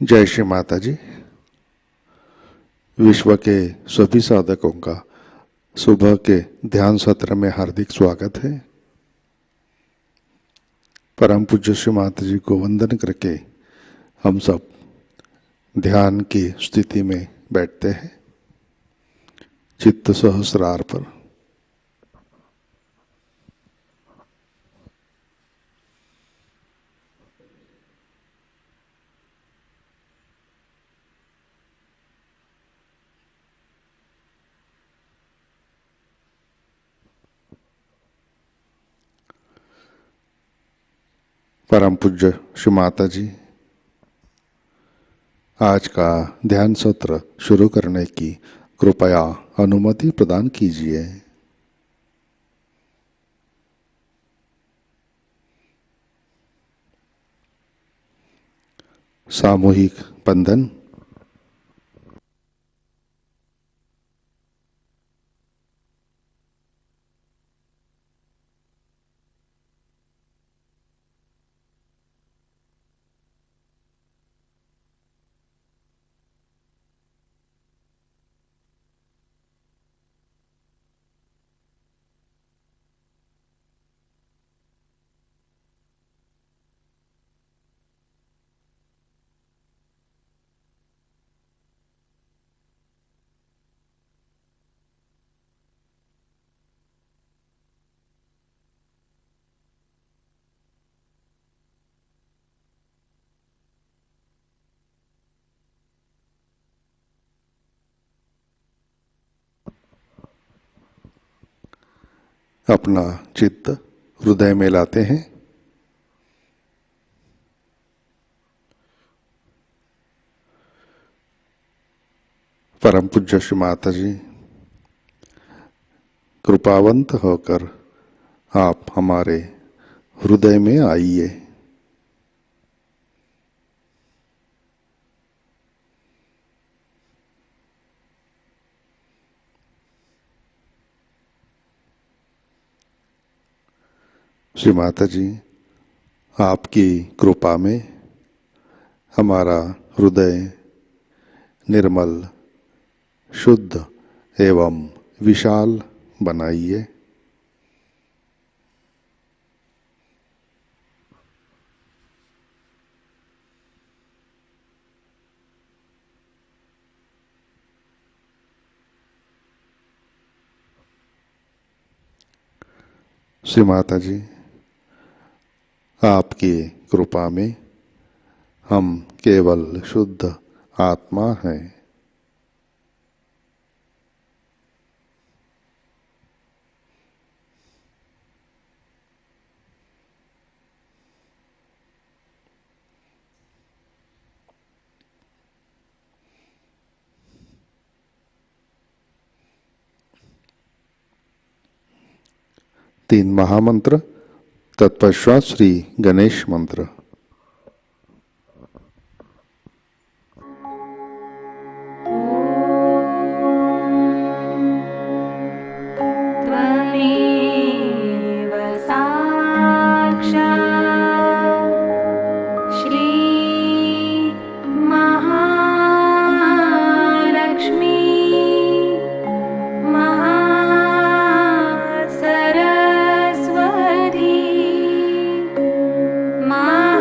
जय श्री माताजी। विश्व के सभी साधकों का सुबह के ध्यान सत्र में हार्दिक स्वागत है। परम पूज्य श्री माताजी को वंदन करके हम सब ध्यान की स्थिति में बैठते हैं, चित्त सहस्रार पर। परम पूज्य श्री माताजी आज का ध्यान सत्र शुरू करने की कृपया अनुमति प्रदान कीजिए। सामूहिक बंधन। अपना चित्त हृदय में लाते हैं। परम पूज्य श्री माताजी कृपावंत होकर आप हमारे हृदय में आइए। श्री माताजी आपकी कृपा में हमारा हृदय निर्मल, शुद्ध एवं विशाल बनाइए। श्री माताजी आपकी कृपा में हम केवल शुद्ध आत्मा हैं। तीन महामंत्र, तत्पश्चात श्री गणेश मंत्र। Ma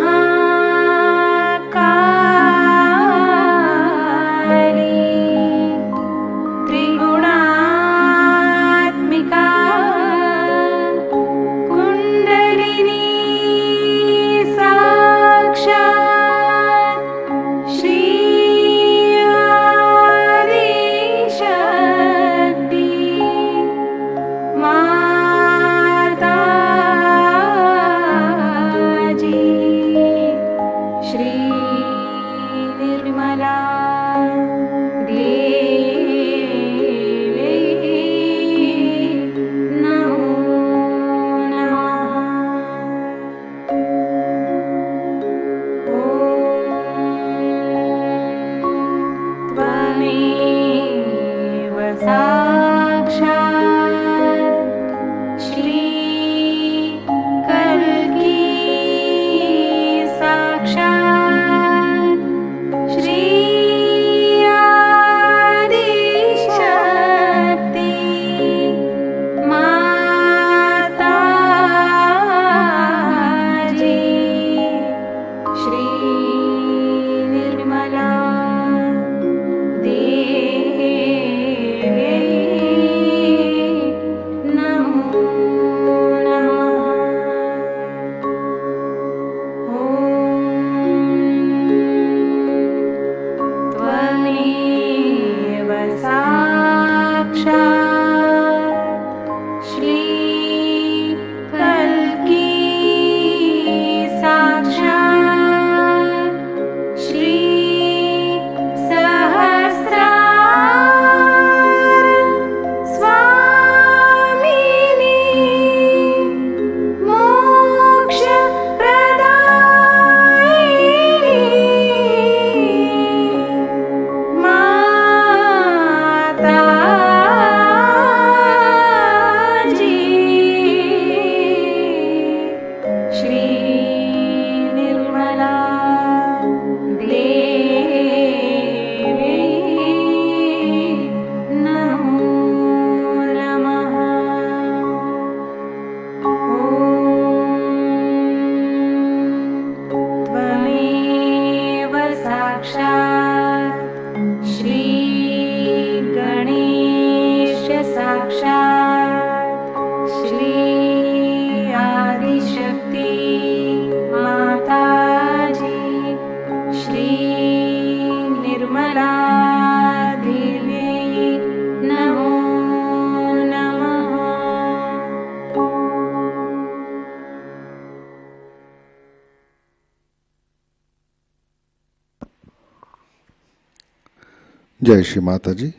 जय श्री माता जी।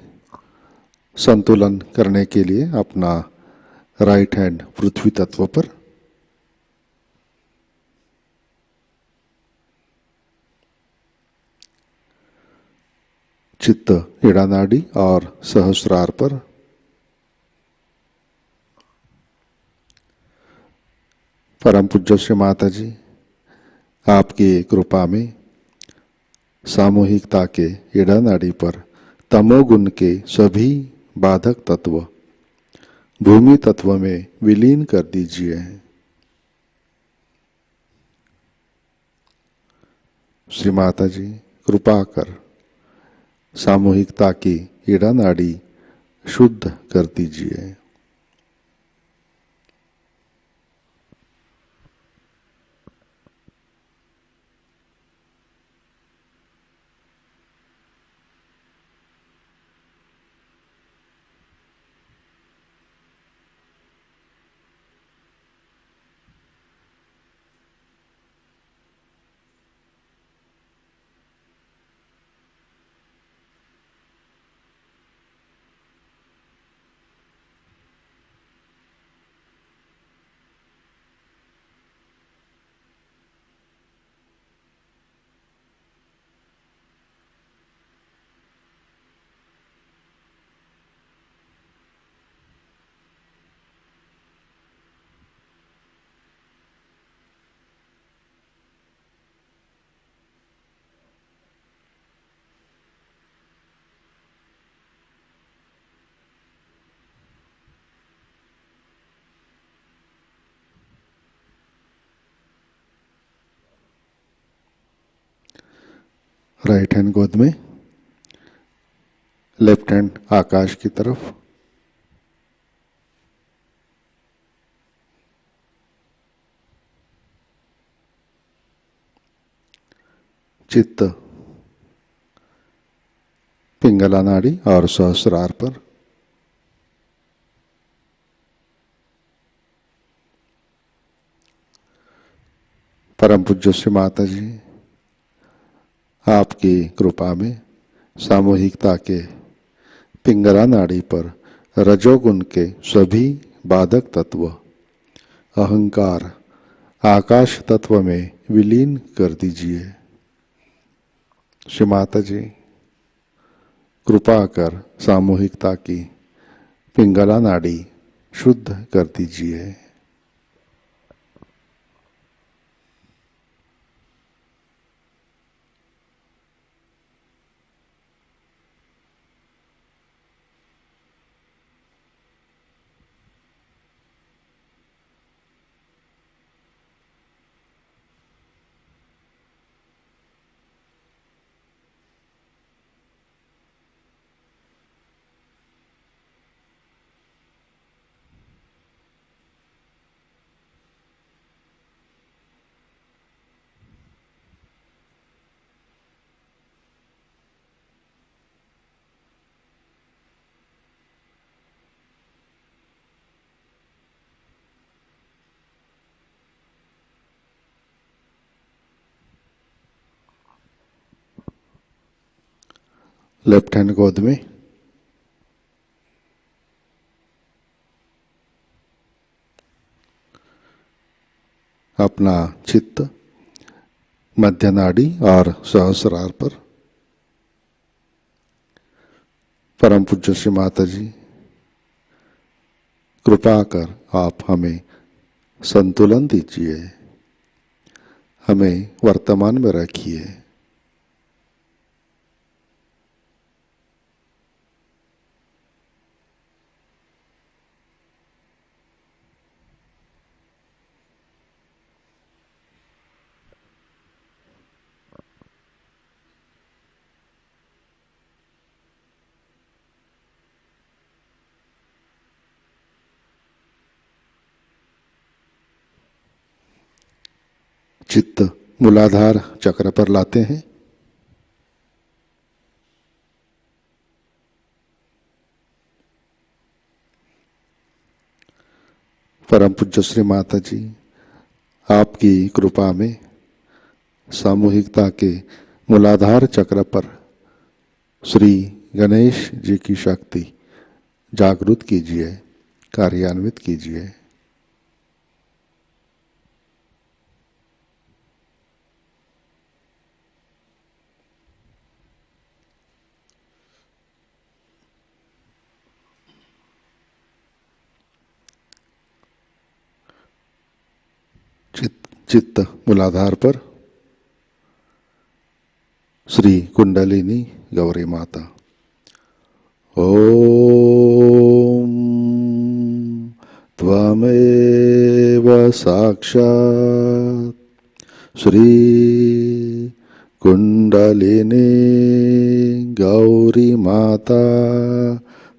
संतुलन करने के लिए अपना राइट हैंड पृथ्वी तत्व पर, चित्त इड़ा नाड़ी और सहस्रार पर, परम पूज्य श्री माता जी आपकी कृपा में सामूहिकता के इड़ा नाड़ी पर तमोगुण के सभी बाधक तत्व भूमि तत्व में विलीन कर दीजिए। श्री माता जी कृपा कर सामूहिकता की इड़ा नाड़ी शुद्ध कर दीजिए। राइट हैंड गोद में, लेफ्ट हैंड आकाश की तरफ, चित्त पिंगला नाड़ी और सहस्रार पर, परम पूज्य श्री माता जी आपकी कृपा में सामूहिकता के पिंगला नाड़ी पर रजोगुण के सभी बाधक तत्व अहंकार आकाश तत्व में विलीन कर दीजिए। श्री माता जी कृपा कर सामूहिकता की पिंगला नाड़ी शुद्ध कर दीजिए। लेफ्ट हैंड गोद में, अपना चित्त मध्य नाड़ी और सहस्रार पर। परम पूज्य श्री माता जी, कृपा कर आप हमें संतुलन दीजिए, हमें वर्तमान में रखिए। चित्त मूलाधार चक्र पर लाते हैं। परम पूज्य श्री माता जी, आपकी कृपा में सामूहिकता के मूलाधार चक्र पर श्री गणेश जी की शक्ति जागृत कीजिए, कार्यान्वित कीजिए। चित्त मूलाधार पर श्री कुंडलिनी गौरी माता। ओम त्वमेव साक्षात् श्री कुंडलिनी गौरी माता,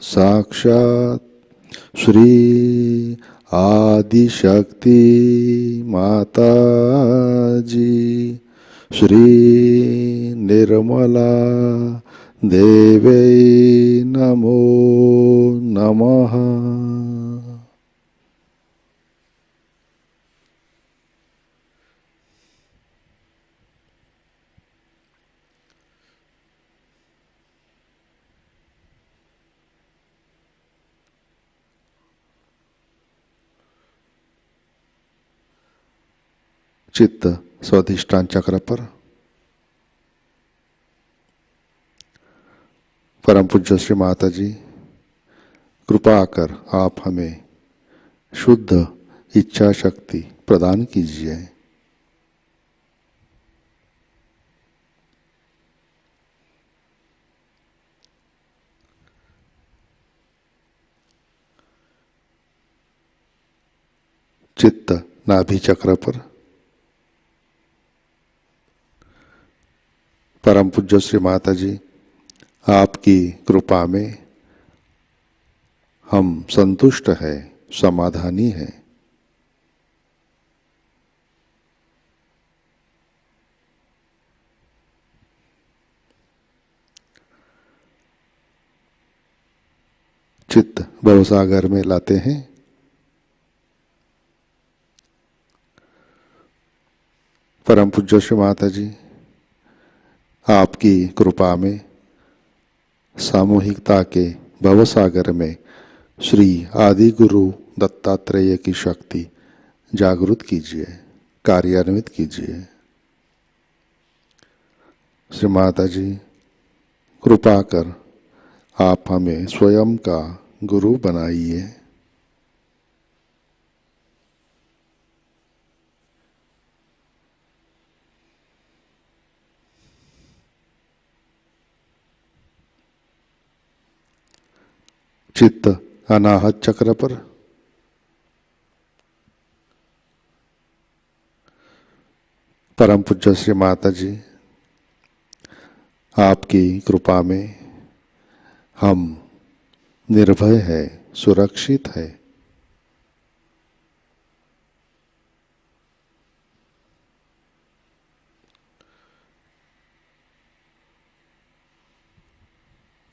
साक्षात् श्री आदिशक्ति माता जी, श्री निर्मला देवे नमो नमः। चित्त स्वाधिष्ठान चक्र पर परम पूज्य श्री माता जी, कृपा कर आप हमें शुद्ध इच्छा शक्ति प्रदान कीजिए। चित्त नाभि चक्र पर परम पूज्य श्री माता जी, आपकी कृपा में हम संतुष्ट है, समाधानी है। चित्त भवसागर में लाते हैं। परम पूज्य श्री माता जी, आपकी कृपा में सामूहिकता के भवसागर में श्री आदि गुरु दत्तात्रेय की शक्ति जागृत कीजिए, कार्यान्वित कीजिए। श्री माता जी, कृपा कर आप हमें स्वयं का गुरु बनाइए। चित्त अनाहत चक्र पर परम पूज्य श्री माता जी, आपकी कृपा में हम निर्भय है, सुरक्षित है।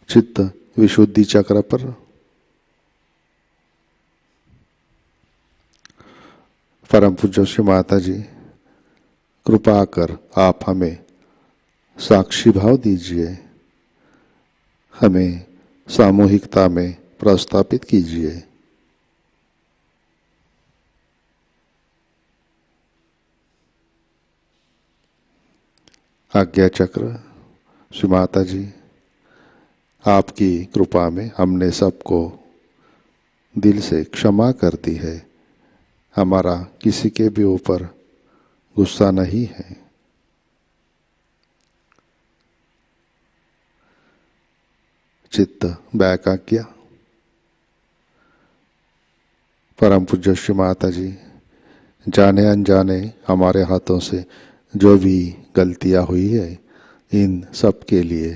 चित्त विशुद्धि चक्र पर परम पूज्य श्री माता जी, कृपा कर आप हमें साक्षी भाव दीजिए, हमें सामूहिकता में प्रस्थापित कीजिए। आज्ञा चक्र। श्री माता जी, आपकी कृपा में हमने सबको दिल से क्षमा कर दी है। हमारा किसी के भी ऊपर गुस्सा नहीं है। चित्त बैकाज्ञा। परम पूज्य श्री माता जी, जाने अनजाने हमारे हाथों से जो भी गलतियां हुई है, इन सब के लिए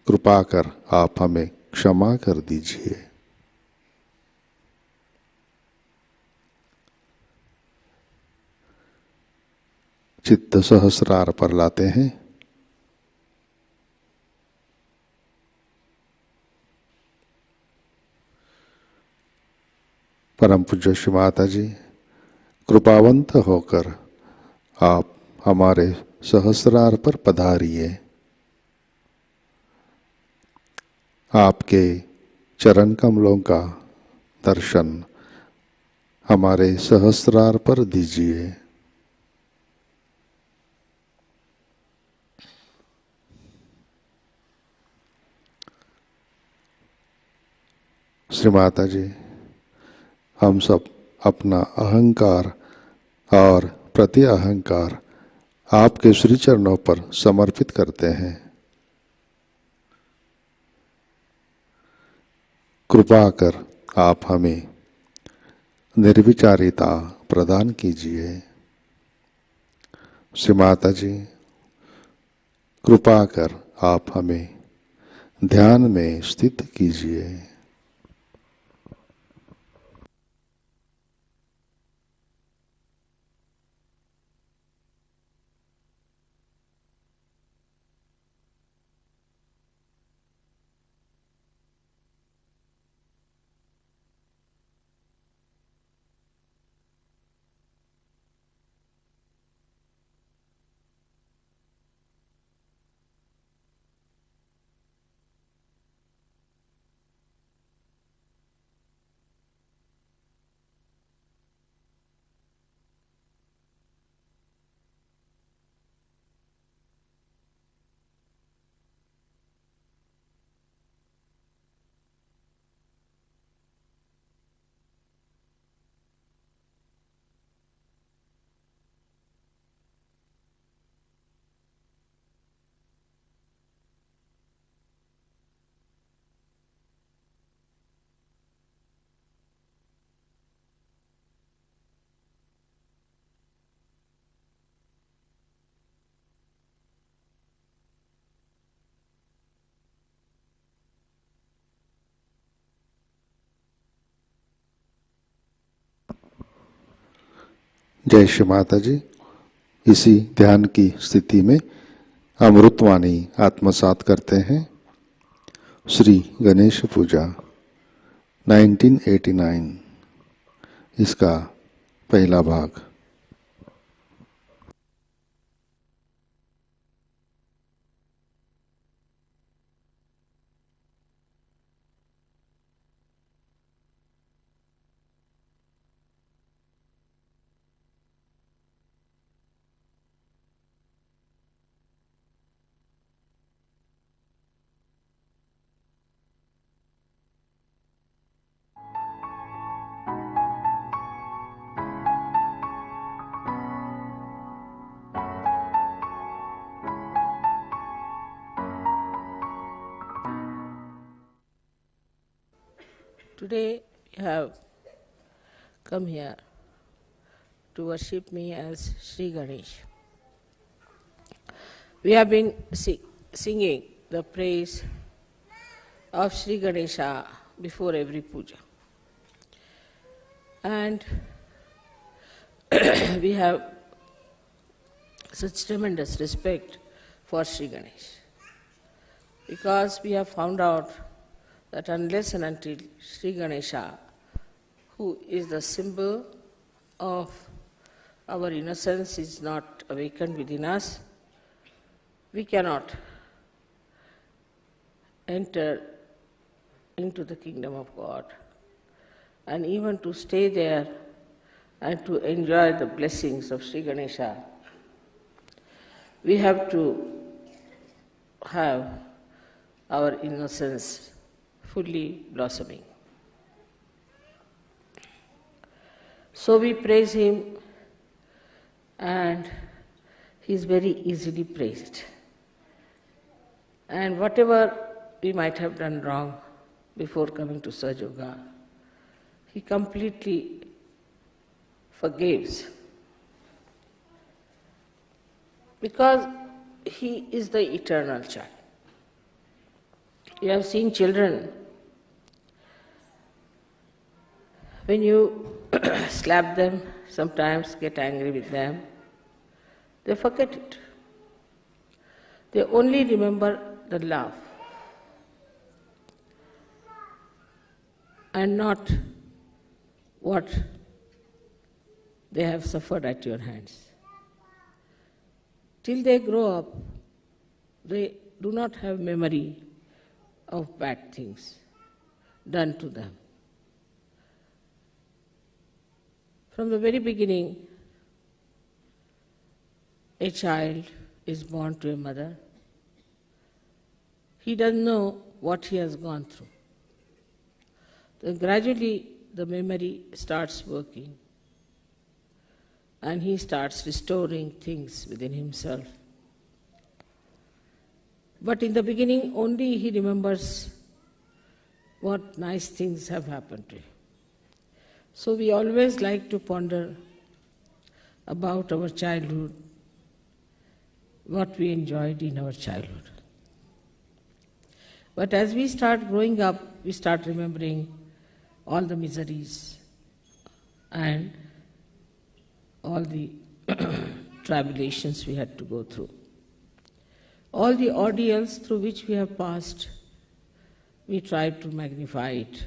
कृपा कर आप हमें क्षमा कर दीजिए। चित्त सहस्रार पर लाते हैं। परम पूज्य श्री माता जी, कृपावंत होकर आप हमारे सहस्रार पर पधारिए। आपके चरण कमलों का दर्शन हमारे सहस्रार पर दीजिए। श्री माता जी, हम सब अपना अहंकार और प्रति अहंकार आपके श्री चरणों पर समर्पित करते हैं। कृपा कर आप हमें निर्विचारिता प्रदान कीजिए। श्री माता जी, कृपा कर आप हमें ध्यान में स्थित कीजिए। जय श्री माता जी। इसी ध्यान की स्थिति में अमृतवाणी आत्मसात करते हैं। श्री गणेश पूजा 1989, इसका पहला भाग। Today you have come here to worship me as Shri Ganesh. We have been singing the praise of Shri Ganesha before every puja. And we have such tremendous respect for Shri Ganesh, because we have found out that unless and until Shri Ganesha, who is the symbol of our innocence, is not awakened within us, we cannot enter into the kingdom of God, and even to stay there and to enjoy the blessings of Sri Ganesha, we have to have our innocence fully blossoming. So we praise him, and he is very easily praised. And whatever we might have done wrong before coming to SahajaYoga, he completely forgives. Because he is the eternal child. You have seen children, when you slap them, sometimes get angry with them, they forget it. They only remember the love and not what they have suffered at your hands. Till they grow up, they do not have memory of bad things done to them. From the very beginning, a child is born to a mother. He doesn't know what he has gone through. Then gradually the memory starts working, and he starts restoring things within himself. But in the beginning only he remembers what nice things have happened to him. So we always like to ponder about our childhood, what we enjoyed in our childhood. But as we start growing up, we start remembering all the miseries and all the tribulations we had to go through, all the ordeals through which we have passed. We try to magnify it.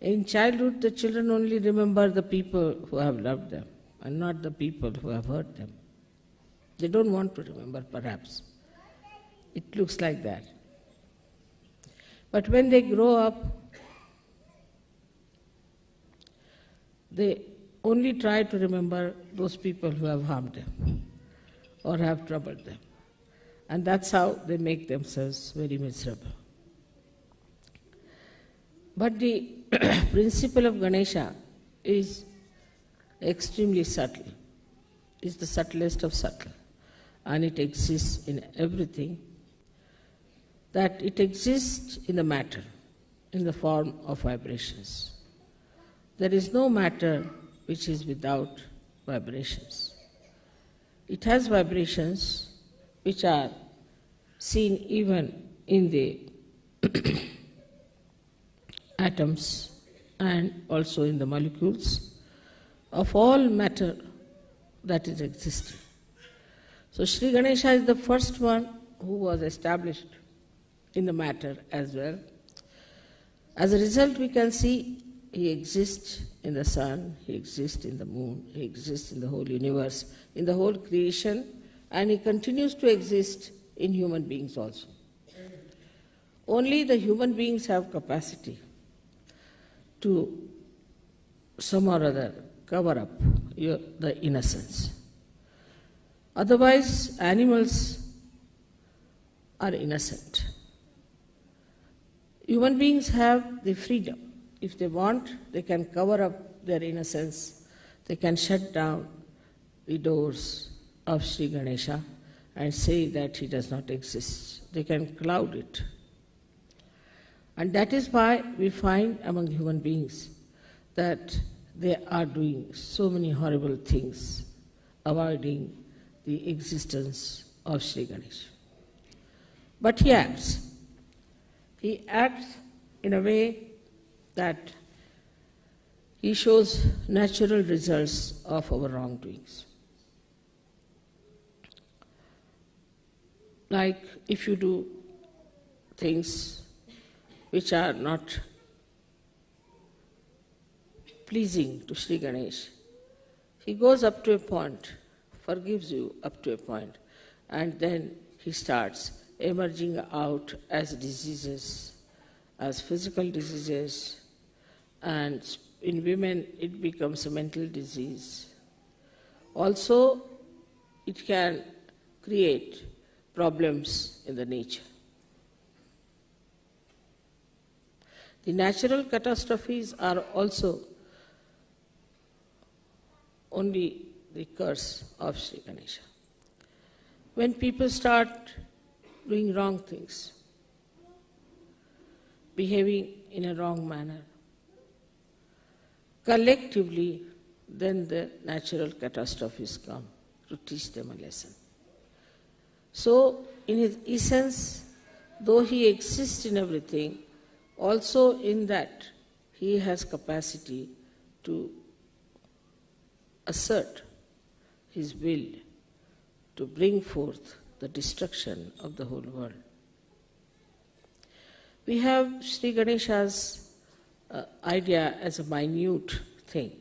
In childhood, the children only remember the people who have loved them and not the people who have hurt them. They don't want to remember, perhaps. It looks like that. But when they grow up, they only try to remember those people who have harmed them or have troubled them. And that's how they make themselves very miserable. But the principle of Ganesha is extremely subtle. It's the subtlest of subtle. And it exists in everything. That it exists in the matter, in the form of vibrations. There is no matter which is without vibrations. It has vibrations which are seen even in the atoms and also in the molecules of all matter that is existing. So Sri Ganesha is the first one who was established in the matter as well. As a result, we can see he exists in the sun, he exists in the moon, he exists in the whole universe, in the whole creation, and he continues to exist in human beings also. Only the human beings have capacity to some or other cover up the innocence. Otherwise, animals are innocent. Human beings have the freedom. If they want, they can cover up their innocence. They can shut down the doors of Sri Ganesha and say that he does not exist. They can cloud it. And that is why we find among human beings that they are doing so many horrible things, avoiding the existence of Sri Ganesha. But he acts. He acts in a way that he shows natural results of our wrongdoings. Like if you do things which are not pleasing to Sri Ganesh, he goes up to a point, forgives you up to a point, and then he starts emerging out as diseases as physical diseases, and in women it becomes a mental disease. Also, it can create problems in the nature. The natural catastrophes are also only the curse of Sri Ganesha. When people start doing wrong things, behaving in a wrong manner, collectively, then the natural catastrophes come to teach them a lesson. So, in his essence, though he exists in everything, also in that he has capacity to assert his will to bring forth the destruction of the whole world. We have Sri Ganesha's idea as a minute thing.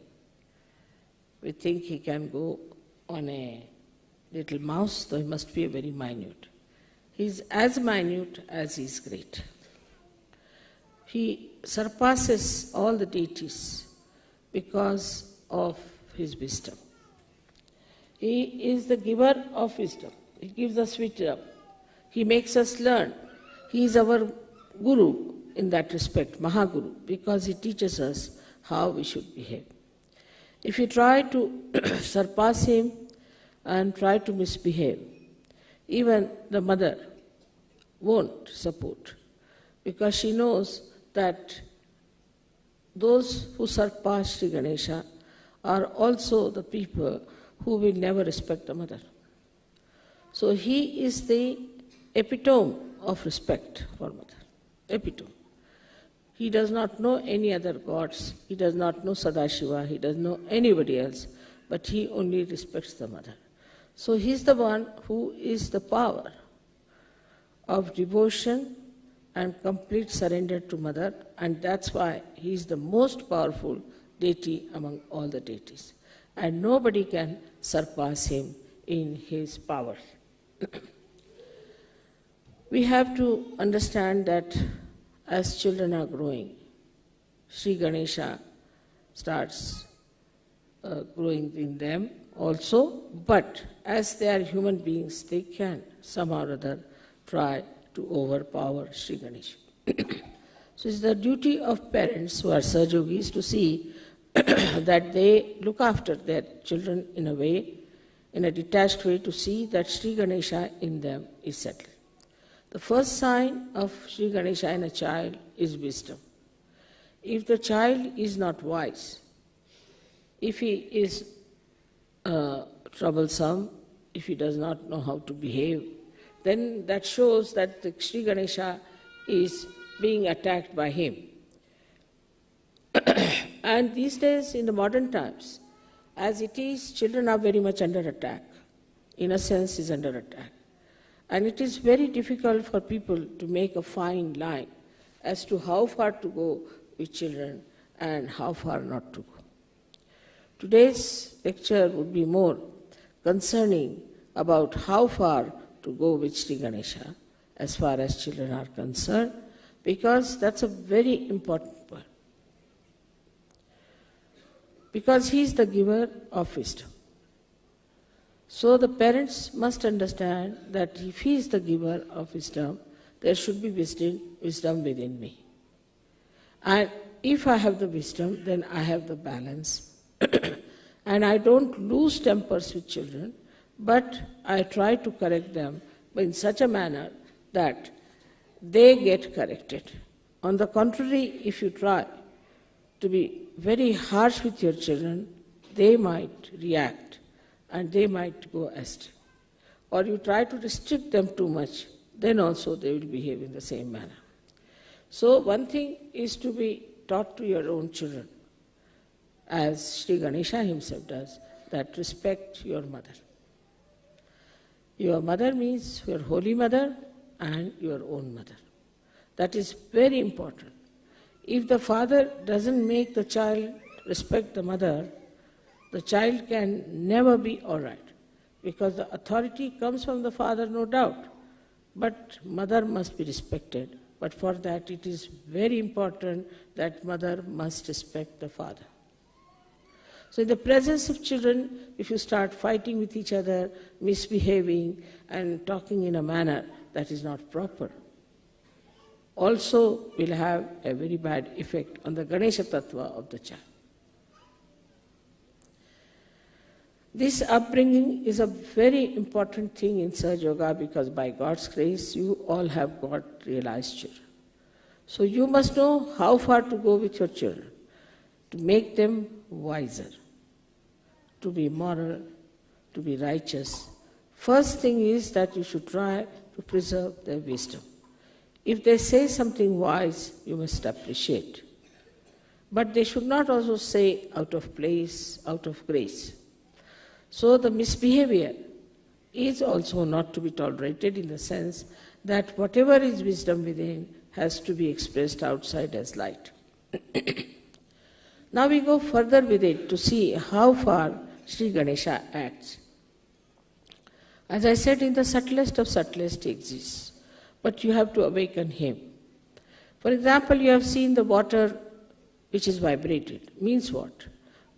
We think he can go on a little mouse, though he must be very minute. He is as minute as he is great. He surpasses all the deities because of his wisdom. He is the giver of wisdom. He gives us wisdom. He makes us learn. He is our guru in that respect, Mahaguru, because he teaches us how we should behave. If you try to surpass him and try to misbehave, even the mother won't support, because she knows that those who surpass Sri Ganesha are also the people who will never respect the mother. So he is the epitome of respect for mother, epitome. He does not know any other gods, he does not know Sadashiva, he doesn't know anybody else, but he only respects the mother. So he is the one who is the power of devotion and complete surrender to mother, and that's why he is the most powerful deity among all the deities. And nobody can surpass him in his power. We have to understand that as children are growing, Sri Ganesha starts growing in them also, but as they are human beings, they can somehow or other try to overpower Sri Ganesha. So it's the duty of parents who are Sahajogis to see that they look after their children in a way, in a detached way, to see that Sri Ganesha in them is settled. The first sign of Sri Ganesha in a child is wisdom. If the child is not wise, if he is troublesome, if he does not know how to behave, then that shows that the Sri Ganesha is being attacked by him. And these days, in the modern times, as it is, children are very much under attack. Innocence is under attack. And it is very difficult for people to make a fine line as to how far to go with children and how far not to go. Today's lecture would be more concerning about how far to go with Sri Ganesha as far as children are concerned, because that's a very important point. Because he is the giver of wisdom. So the parents must understand that if he is the giver of wisdom, there should be wisdom within me. And if I have the wisdom, then I have the balance. And I don't lose tempers with children, but I try to correct them in such a manner that they get corrected. On the contrary, if you try to be very harsh with your children, they might react and they might go astray. Or you try to restrict them too much, then also they will behave in the same manner. So one thing is to be taught to your own children, as Sri Ganesha himself does, that respect your mother. Your mother means your holy mother and your own mother. That is very important. If the father doesn't make the child respect the mother, the child can never be all right, because the authority comes from the father, no doubt, but mother must be respected But for that it is very important that mother must respect the father. So in the presence of children, if you start fighting with each other, misbehaving and talking in a manner that is not proper, also will have a very bad effect on the Ganesha Tattva of the child. This upbringing is a very important thing in SahajaYoga, because by God's grace you all have got realized children. So you must know how far to go with your children, to make them wiser, to be moral, to be righteous. First thing is that you should try to preserve their wisdom. If they say something wise, you must appreciate. But they should not also say out of place, out of grace. So the misbehavior is also not to be tolerated, in the sense that whatever is wisdom within has to be expressed outside as light. Now we go further with it to see how far Shri Ganesha acts. As I said, in the subtlest of subtlest he exists, but you have to awaken him. For example, you have seen the water which is vibrated. Means what?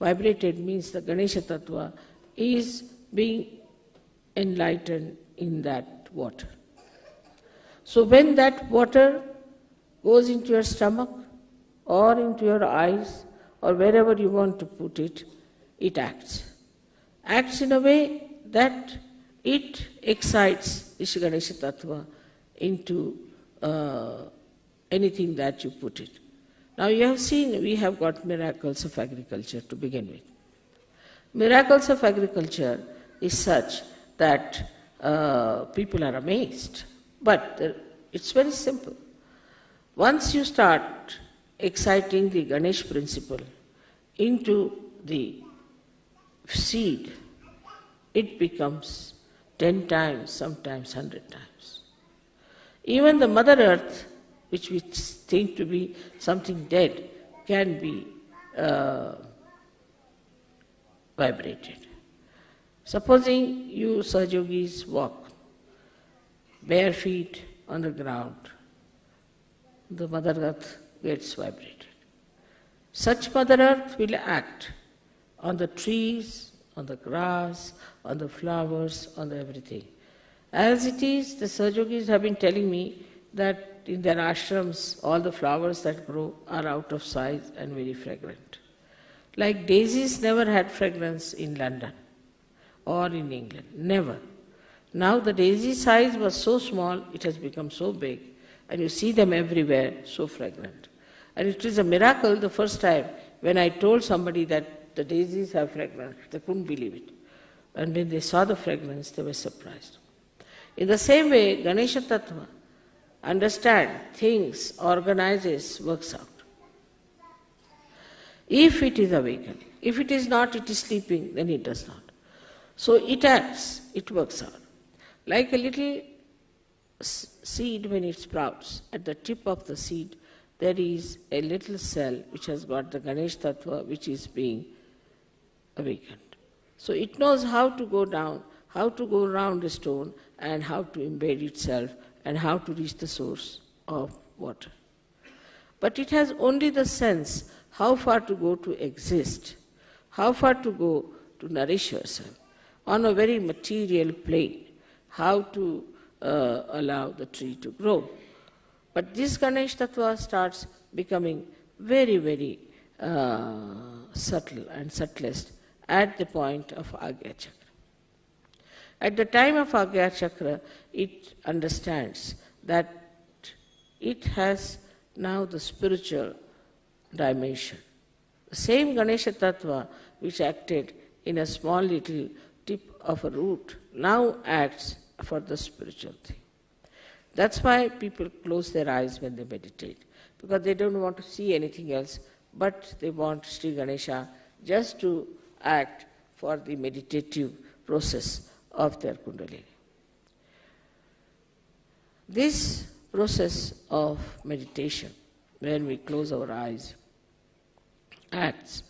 Vibrated means the Ganesha Tattva is being enlightened in that water. So when that water goes into your stomach or into your eyes or wherever you want to put it, it acts. Acts in a way that it excites the Shri Ganesha Tattva into anything that you put it. Now you have seen we have got miracles of agriculture to begin with. Miracles of agriculture is such that people are amazed. But it's very simple. Once you start exciting the Ganesh principle into the seed, it becomes 10 times, sometimes 100 times. Even the Mother Earth, which we think to be something dead, can be vibrated. Supposing you Sahajogis walk bare feet on the ground, the Mother Earth gets vibrated. Such Mother Earth will act on the trees, on the grass, on the flowers, on everything. As it is, the Sahajogis have been telling me that in their ashrams, all the flowers that grow are out of size and very fragrant. Like daisies never had fragrance in London or in England, never. Now the daisy size was so small, it has become so big, and you see them everywhere, so fragrant. And it is a miracle the first time when I told somebody that the daisies have fragrance, they couldn't believe it. And when they saw the fragrance, they were surprised. In the same way, Ganesha Tattva understands things, organizes, works out. If it is awakened. If it is not, it is sleeping, then it does not. So it acts, it works out. Like a little seed when it sprouts, at the tip of the seed there is a little cell which has got the Ganesh Tattva which is being awakened. So it knows how to go down, how to go around the stone, and how to embed itself, and how to reach the source of water. But it has only the sense how far to go to exist, how far to go to nourish yourself on a very material plane, how to allow the tree to grow. But this Ganesh Tattva starts becoming very, very subtle and subtlest at the point of Agya Chakra. At the time of Agya Chakra, it understands that it has now the spiritual dimension. The same Ganesha Tattva which acted in a small little tip of a root now acts for the spiritual thing. That's why people close their eyes when they meditate, because they don't want to see anything else, but they want Shri Ganesha just to act for the meditative process of their Kundalini. This process of meditation, when we close our eyes, acts.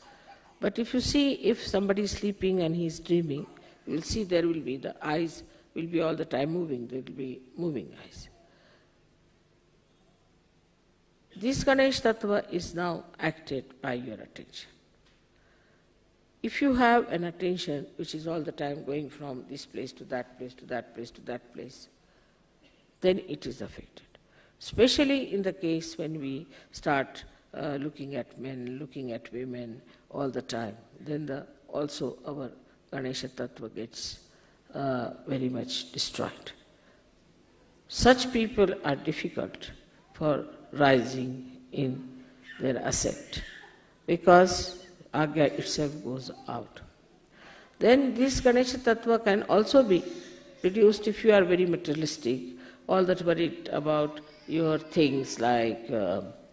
But if you see, if somebody is sleeping and he is dreaming, you will see there will be, the eyes will be all the time moving, there will be moving eyes. this Ganesh Tattva is now acted by your attention. If you have an attention which is all the time going from this place to that place, to that place, to that place, then it is affected. Especially in the case when we start looking at men, looking at women all the time, then also our Ganesha Tattva gets very much destroyed. Such people are difficult for rising in their ascent because Agya itself goes out. Then this Ganesha Tattva can also be produced if you are very materialistic, all that worried about your things, like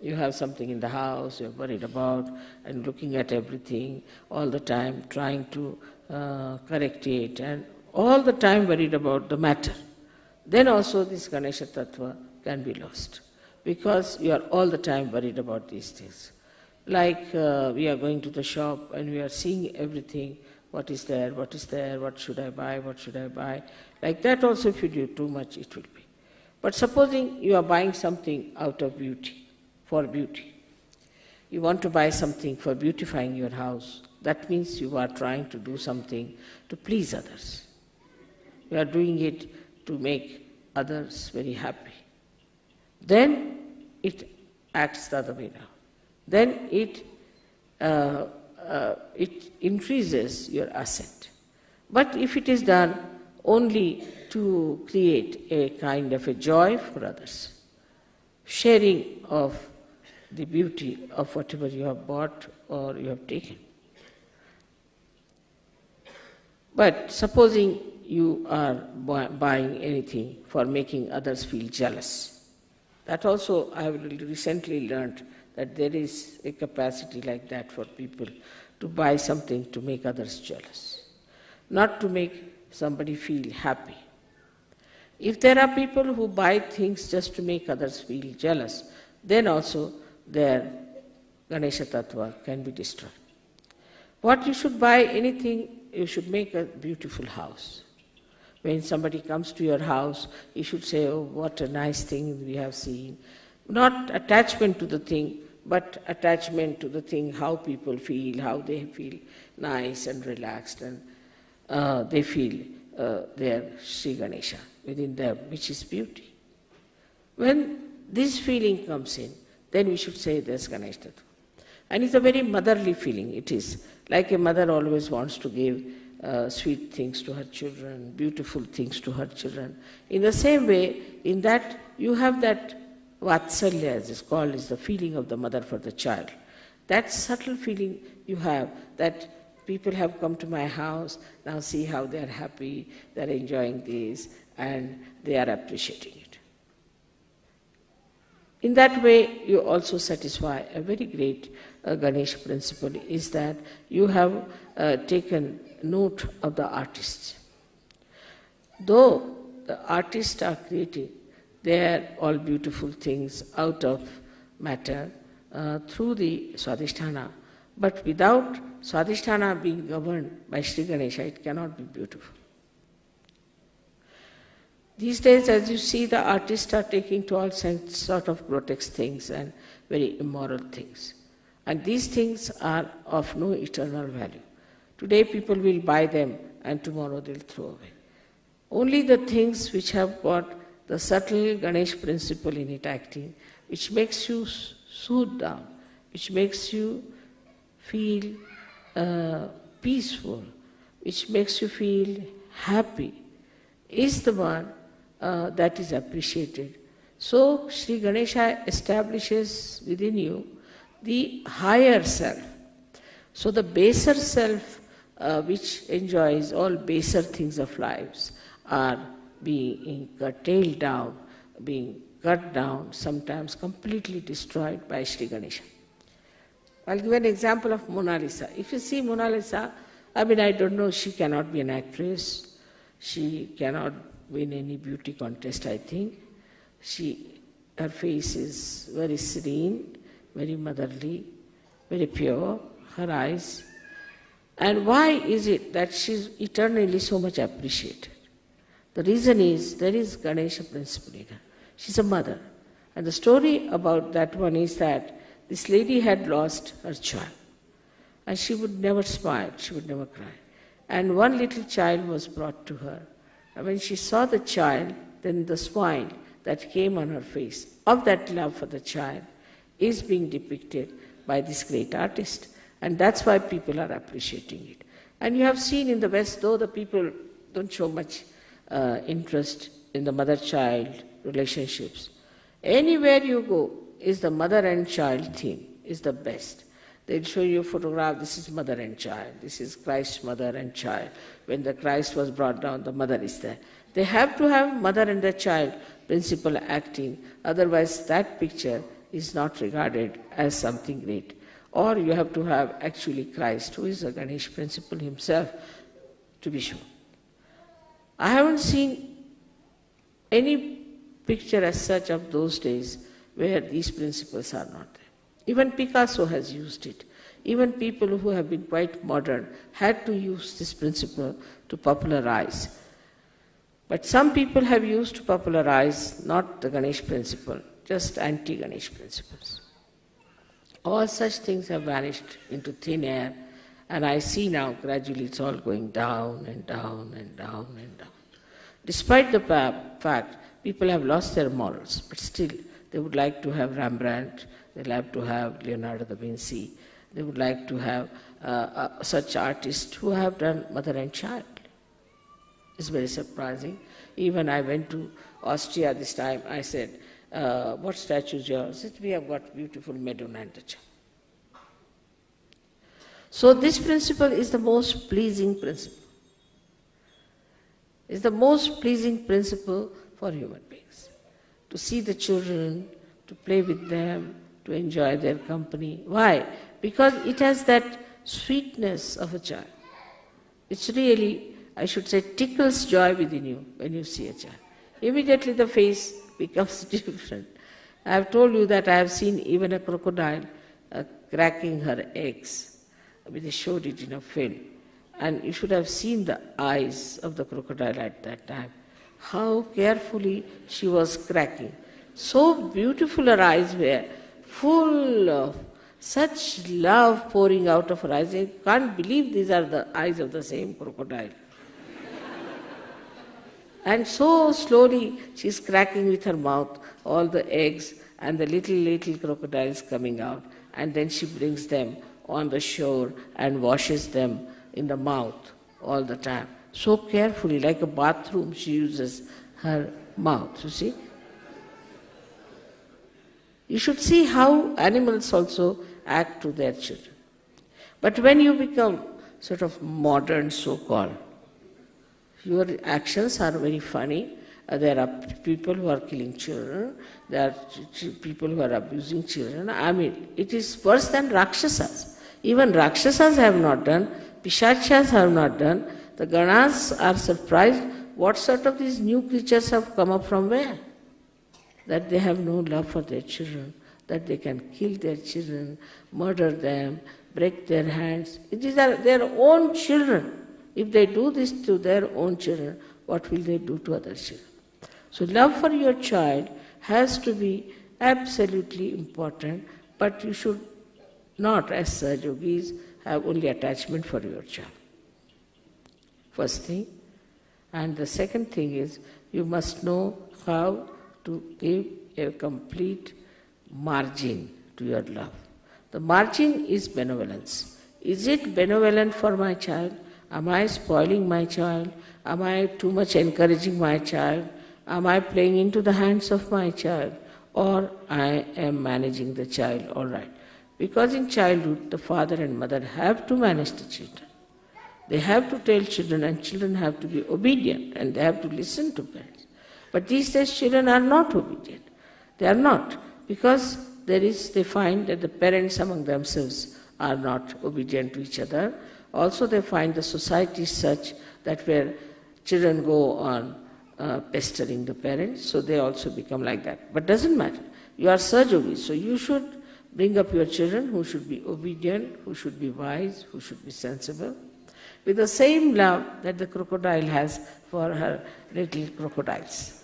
you have something in the house you're worried about and looking at everything all the time, trying to correct it, and all the time worried about the matter. Then also this Ganesha Tattva can be lost because you are all the time worried about these things. Like we are going to the shop and we are seeing everything, what is there, what should I buy, what should I buy. Like that also if you do too much it will be. But supposing you are buying something out of beauty, for beauty. You want to buy something for beautifying your house. That means you are trying to do something to please others. You are doing it to make others very happy. Then it acts the other way now. Then it increases your ascent. But if it is done only to create a kind of a joy for others, sharing of the beauty of whatever you have bought or you have taken. But supposing you are buying anything for making others feel jealous, that also I have recently learned that there is a capacity like that for people to buy something to make others jealous, not to make somebody feel happy. If there are people who buy things just to make others feel jealous, then also their Ganesha Tattva can be destroyed. What you should buy anything, you should make a beautiful house. When somebody comes to your house, you should say, oh, what a nice thing we have seen. Not attachment to the thing, but attachment to the thing, how people feel, how they feel nice and relaxed, and they feel their Shri Ganesha within them, which is beauty. When this feeling comes in, then we should say there's Ganesha Tattva. And it's a very motherly feeling, it is. Like a mother always wants to give sweet things to her children, beautiful things to her children. In the same way, in that you have that Vatsalya, as it's called, is the feeling of the mother for the child. That subtle feeling you have, that people have come to my house, now see how they are happy, they are enjoying this, and they are appreciating it. In that way, you also satisfy a very great Ganesha principle, is that you have taken note of the artists. Though the artists are creating their all beautiful things out of matter through the Swadhisthana, but without Swadhisthana being governed by Shri Ganesha, it cannot be beautiful. These days, as you see, the artists are taking to all sort of grotesque things and very immoral things. And these things are of no eternal value. Today people will buy them and tomorrow they'll throw away. Only the things which have got the subtle Ganesh principle in it acting, which makes you soothe down, which makes you feel peaceful, which makes you feel happy, is the one that is appreciated. So Shri Ganesha establishes within you the higher self. So the baser self, which enjoys all baser things of lives, are being curtailed down, being cut down, sometimes completely destroyed by Shri Ganesha. I'll give an example of Mona Lisa. If you see Mona Lisa, I don't know, she cannot be an actress, she cannot win any beauty contest, I think. Her face is very serene, very motherly, very pure, her eyes. And why is it that she's eternally so much appreciated? The reason is there is Ganesha principle in her. She's a mother, And the story about that one is that this lady had lost her child. And she would never smile, she would never cry. And one little child was brought to her. And when she saw the child, then the smile that came on her face of that love for the child is being depicted by this great artist. And that's why people are appreciating it. And you have seen in the West, though the people don't show much interest in the mother-child relationships, anywhere you go is the mother and child theme is the best. They'll show you a photograph, this is mother and child, this is Christ's mother and child. When the Christ was brought down, the mother is there. They have to have mother and the child principle acting, otherwise that picture is not regarded as something great. Or you have to have actually Christ, who is a Ganesh principle himself, to be shown. I haven't seen any picture as such of those days where these principles are not there. Even Picasso has used it. Even people who have been quite modern had to use this principle to popularize. But some people have used to popularize not the Ganesh principle, just anti-Ganesh principles. All such things have vanished into thin air, and I see now gradually it's all going down and down and down and down. Despite the fact people have lost their morals, but still they would like to have Rembrandt, they would like to have Leonardo da Vinci, they would like to have such artists who have done mother and child. It's very surprising. Even I went to Austria this time, I said, what statues you have? I said, we have got beautiful Madonna and the child. So this principle is the most pleasing principle. It's the most pleasing principle for human beings. To see the children, to play with them, to enjoy their company. Why? Because it has that sweetness of a child. It's really, I should say, tickles joy within you when you see a child. Immediately the face becomes different. I have told you that I have seen even a crocodile cracking her eggs. They showed it in a film. And you should have seen the eyes of the crocodile at that time. How carefully she was cracking. So beautiful her eyes were, full of such love pouring out of her eyes. I can't believe these are the eyes of the same crocodile. And so slowly she's cracking with her mouth all the eggs and the little crocodiles coming out. And then she brings them on the shore and washes them in the mouth all the time. So carefully, like a bathroom, she uses her mouth, you see. You should see how animals also act to their children. But when you become sort of modern, so-called, your actions are very funny. There are people who are killing children. There are people who are abusing children. I mean, it is worse than Rakshasas. Even Rakshasas have not done. Pishachas have not done. The Ganas are surprised what sort of these new creatures have come up from where? That they have no love for their children, that they can kill their children, murder them, break their hands. These are their own children. If they do this to their own children, what will they do to other children? So love for your child has to be absolutely important, but you should not, as SahajaYogis, have only attachment for your child. First thing. And the second thing is, you must know how to give a complete margin to your love. The margin is benevolence. Is it benevolent for my child? Am I spoiling my child? Am I too much encouraging my child? Am I playing into the hands of my child? Or I am managing the child all right? Because in childhood, the father and mother have to manage the children. They have to tell children, and children have to be obedient, and they have to listen to parents. But these days, children are not obedient. They are not, because they find that the parents among themselves are not obedient to each other. Also, they find the society such that where children go on pestering the parents, so they also become like that. But doesn't matter. You are SahajaYogis, so you should bring up your children who should be obedient, who should be wise, who should be sensible, with the same love that the crocodile has for her little crocodiles.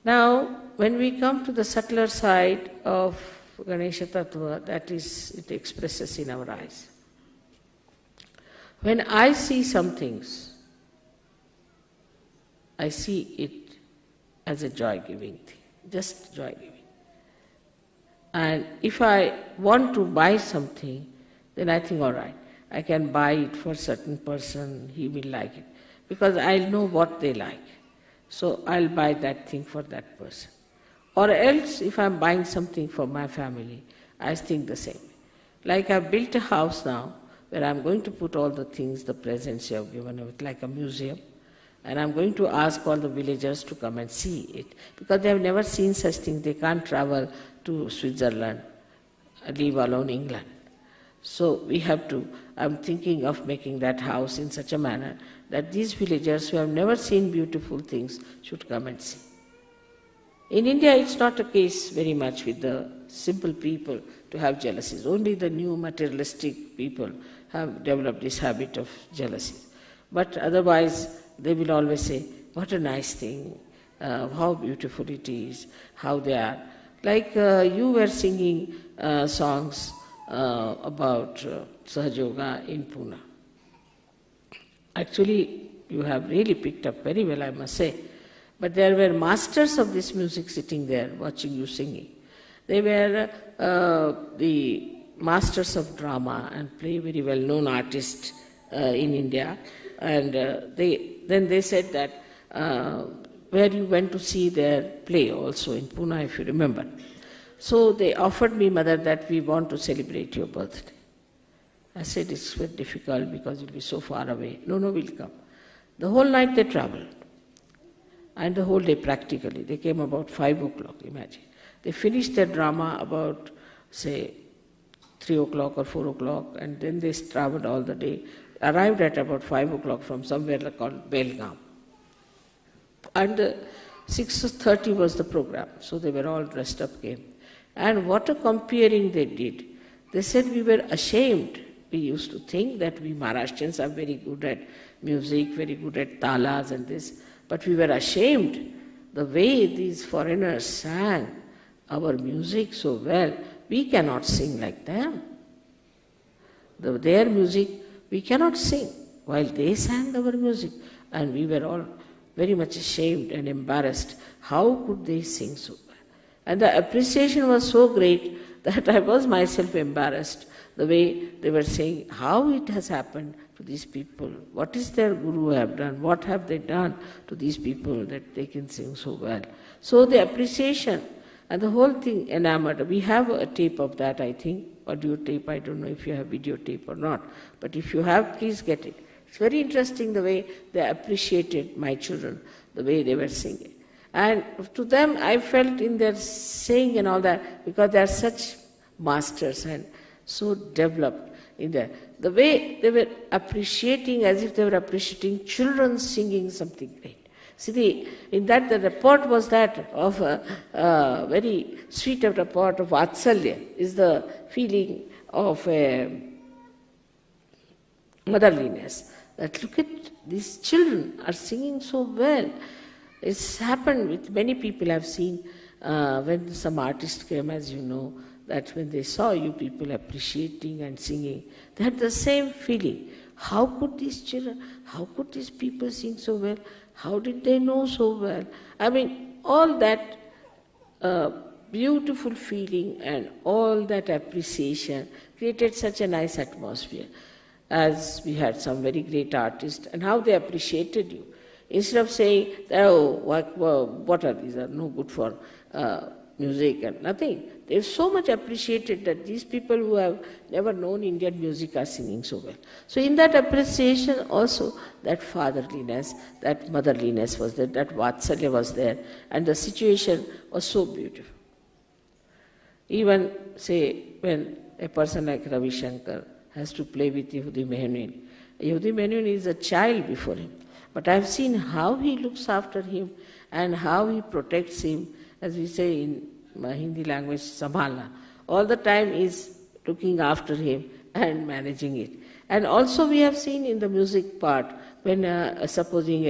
Now, when we come to the subtler side of Ganesha Tattva, that is, it expresses in our eyes. When I see some things, I see it as a joy-giving thing, just joy-giving. And if I want to buy something, then I think, all right, I can buy it for a certain person, he will like it. Because I'll know what they like. So I'll buy that thing for that person. Or else, if I'm buying something for my family, I think the same. Like I've built a house now, where I'm going to put all the things, the presents you have given with, like a museum. And I'm going to ask all the villagers to come and see it. Because they have never seen such things. They can't travel to Switzerland, leave alone England. So we have to, I'm thinking of making that house in such a manner that these villagers who have never seen beautiful things should come and see. In India, it's not a case very much with the simple people to have jealousies. Only the new materialistic people have developed this habit of jealousy. But otherwise, they will always say, what a nice thing, how beautiful it is, how they are. Like you were singing songs about SahajaYoga in Pune. Actually, you have really picked up very well, I must say. But there were masters of this music sitting there watching you singing. They were the masters of drama and play very well-known artists in India. And then they said that where you went to see their play also in Pune, if you remember. So they offered me, Mother, that we want to celebrate your birthday. I said, it's very difficult because you'll be so far away. No, we'll come. The whole night they traveled. And the whole day practically. They came about 5 o'clock, imagine. They finished their drama about, say, 3 o'clock or 4 o'clock, and then they traveled all the day. Arrived at about 5 o'clock from somewhere called Belgaum. And 6:30 was the program, so they were all dressed up, came. And what a comparing they did. They said we were ashamed. We used to think that we Maharashtrians are very good at music, very good at talas and this, but we were ashamed the way these foreigners sang our music so well. We cannot sing like them. Their music, we cannot sing, while they sang our music. And we were all very much ashamed and embarrassed. How could they sing so well? And the appreciation was so great that I was myself embarrassed, the way they were saying how it has happened to these people. What is their guru have done? What have they done to these people that they can sing so well? So the appreciation and the whole thing enamored. We have a tape of that, I think, audio tape. I don't know if you have video tape or not. But if you have, please get it. It's very interesting the way they appreciated my children, the way they were singing. And to them, I felt in their saying and all that, because they are such masters and so developed in there. The way they were appreciating, as if they were appreciating children singing something great. See, in that the report was that of a very sweet report of Vatsalya, is the feeling of motherliness. That look at these children are singing so well. It's happened with many people I've seen when some artist came, as you know, that when they saw you people appreciating and singing, they had the same feeling. How could these children, how could these people sing so well? How did they know so well? I mean, all that beautiful feeling and all that appreciation created such a nice atmosphere. As we had some very great artists, and how they appreciated you. Instead of saying, oh, what are these, are no good for music and nothing. They've so much appreciated that these people who have never known Indian music are singing so well. So in that appreciation also, that fatherliness, that motherliness was there, that Vatsalya was there, and the situation was so beautiful. Even, say, when a person like Ravi Shankar has to play with Yehudi Menuhin. Yehudi Menuhin is a child before him. But I've seen how he looks after him and how he protects him, as we say in Hindi language, Sambhalna. All the time is looking after him and managing it. And also we have seen in the music part, when supposing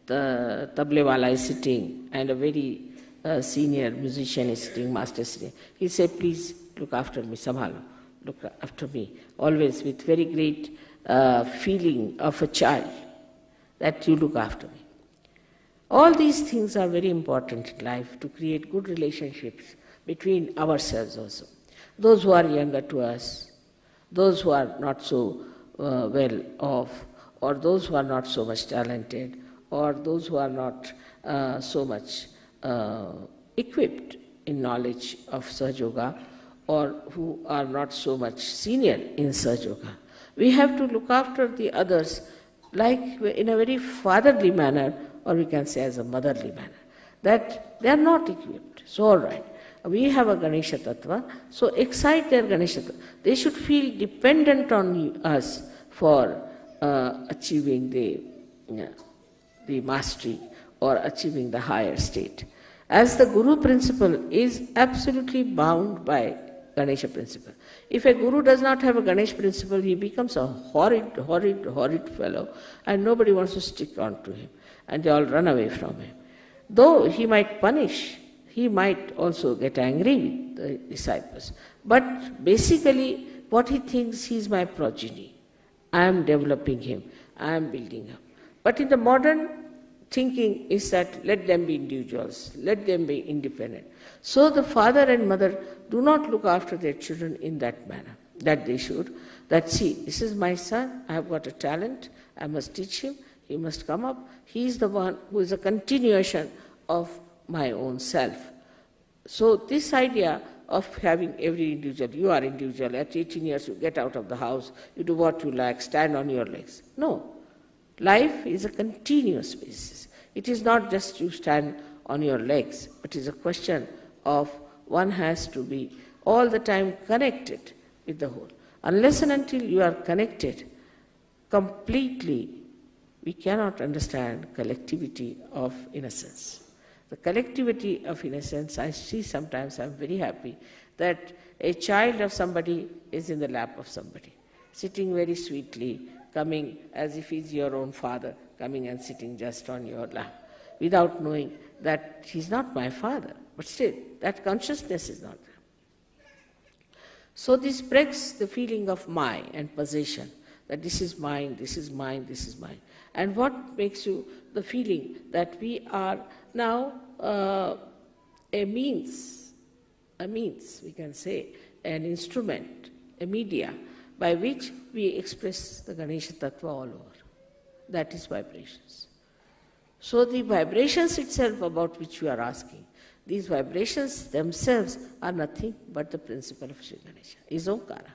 the tablewala is sitting and a very senior musician is sitting, master is sitting. He said, please look after me, sambhalo, look after me, always with very great feeling of a child, that you look after me. All these things are very important in life to create good relationships between ourselves also. Those who are younger to us, those who are not so well off, or those who are not so much talented, or those who are not so much equipped in knowledge of SahajaYoga, or who are not so much senior in SahajaYoga. We have to look after the others like in a very fatherly manner, or we can say as a motherly manner, that they are not equipped. So all right, we have a Ganesha Tattva, so excite their Ganesha Tattva. They should feel dependent on us for achieving the mastery or achieving the higher state. As the Guru principle is absolutely bound by Ganesha principle. If a Guru does not have a Ganesha principle, he becomes a horrid fellow, and nobody wants to stick on to him, and they all run away from him. Though he might punish, he might also get angry with the disciples. But basically, what he thinks, he is my progeny. I am developing him, I am building him. But in the modern thinking is that let them be individuals, let them be independent. So the father and mother do not look after their children in that manner, that they should. That see, this is my son, I have got a talent, I must teach him, he must come up. He is the one who is a continuation of my own self. So this idea of having every individual, you are individual, at 18 years you get out of the house, you do what you like, stand on your legs. No. Life is a continuous basis. It is not just you stand on your legs, but it is a question of one has to be all the time connected with the whole. Unless and until you are connected completely, we cannot understand collectivity of innocence. The collectivity of innocence, I see sometimes, I am very happy that a child of somebody is in the lap of somebody, sitting very sweetly, coming as if he's your own father, coming and sitting just on your lap, without knowing that he's not my father. But still, that consciousness is not there. So this breaks the feeling of my and possession, that this is mine, this is mine, this is mine. And what makes you the feeling that we are now a means, we can say, an instrument, a media, by which we express the Ganesha Tattva all over. That is vibrations. So the vibrations itself about which you are asking, these vibrations themselves are nothing but the principle of Shri Ganesha, is Omkara.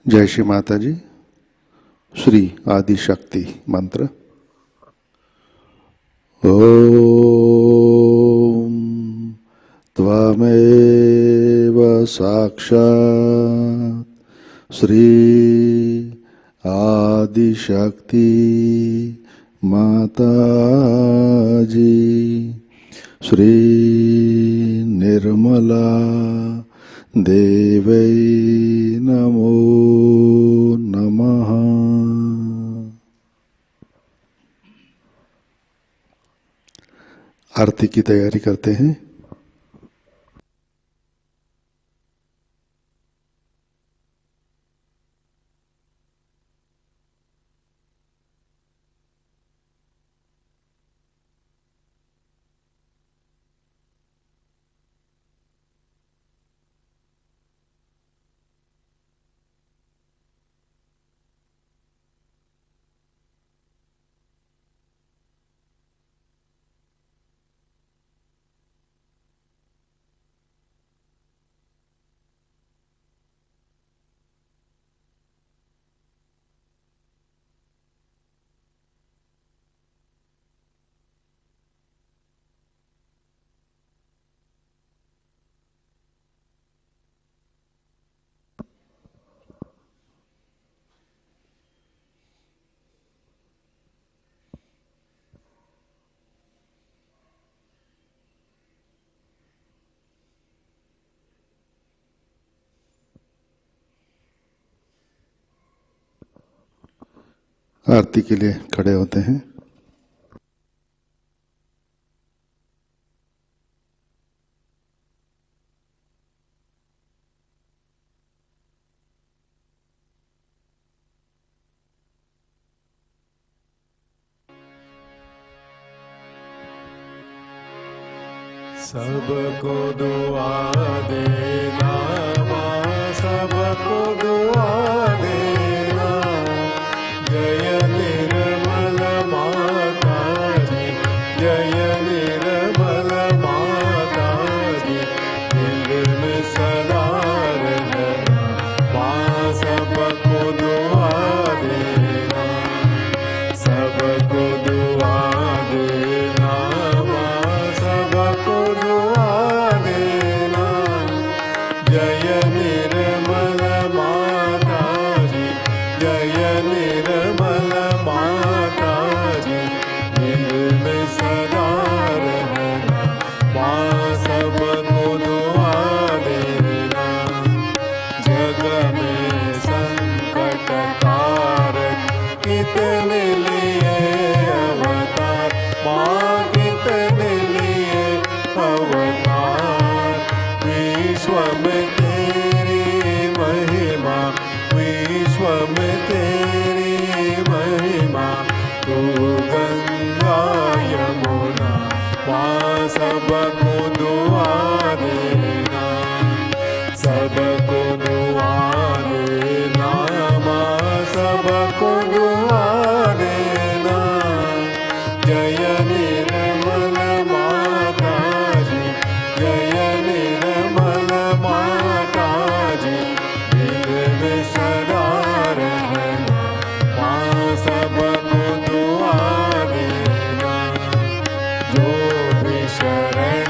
जय श्री माता जी। श्री आदि शक्ति मंत्र। ओम त्वमेव साक्षात् श्री आदि शक्ति माताजी श्री निर्मला देवै नमो नमः। आरती की तैयारी करते हैं। आरती के लिए खड़े होते हैं। सबको दुआ देना माँ, सबको दुआ देना। जय निर्मल माता जी, जय निर्मल माता जी। दिल में सदा रहना माँ, सबको दुआ देना, सबको दुआ देना माँ, सबको दुआ देना। जय निर्मल माता जी, जय निर्मल माता जी। दिल में सदा रहना माँ, सबको दुआ देना। जग में संकट कारक कितने लिए अवतार माँ, कितने लिए अवतार। विश्व में तेरी महिमा, विश्व में तेरी महिमा। तू गंगा यमुना माँ, सबको दुआ देना, सबको दुआ देना माँ, सबको दुआ देना। जय निर्मल माता जी, जय निर्मल माता जी। दिल में सदा रहना माँ, सबको दुआ देना। जो भी शरण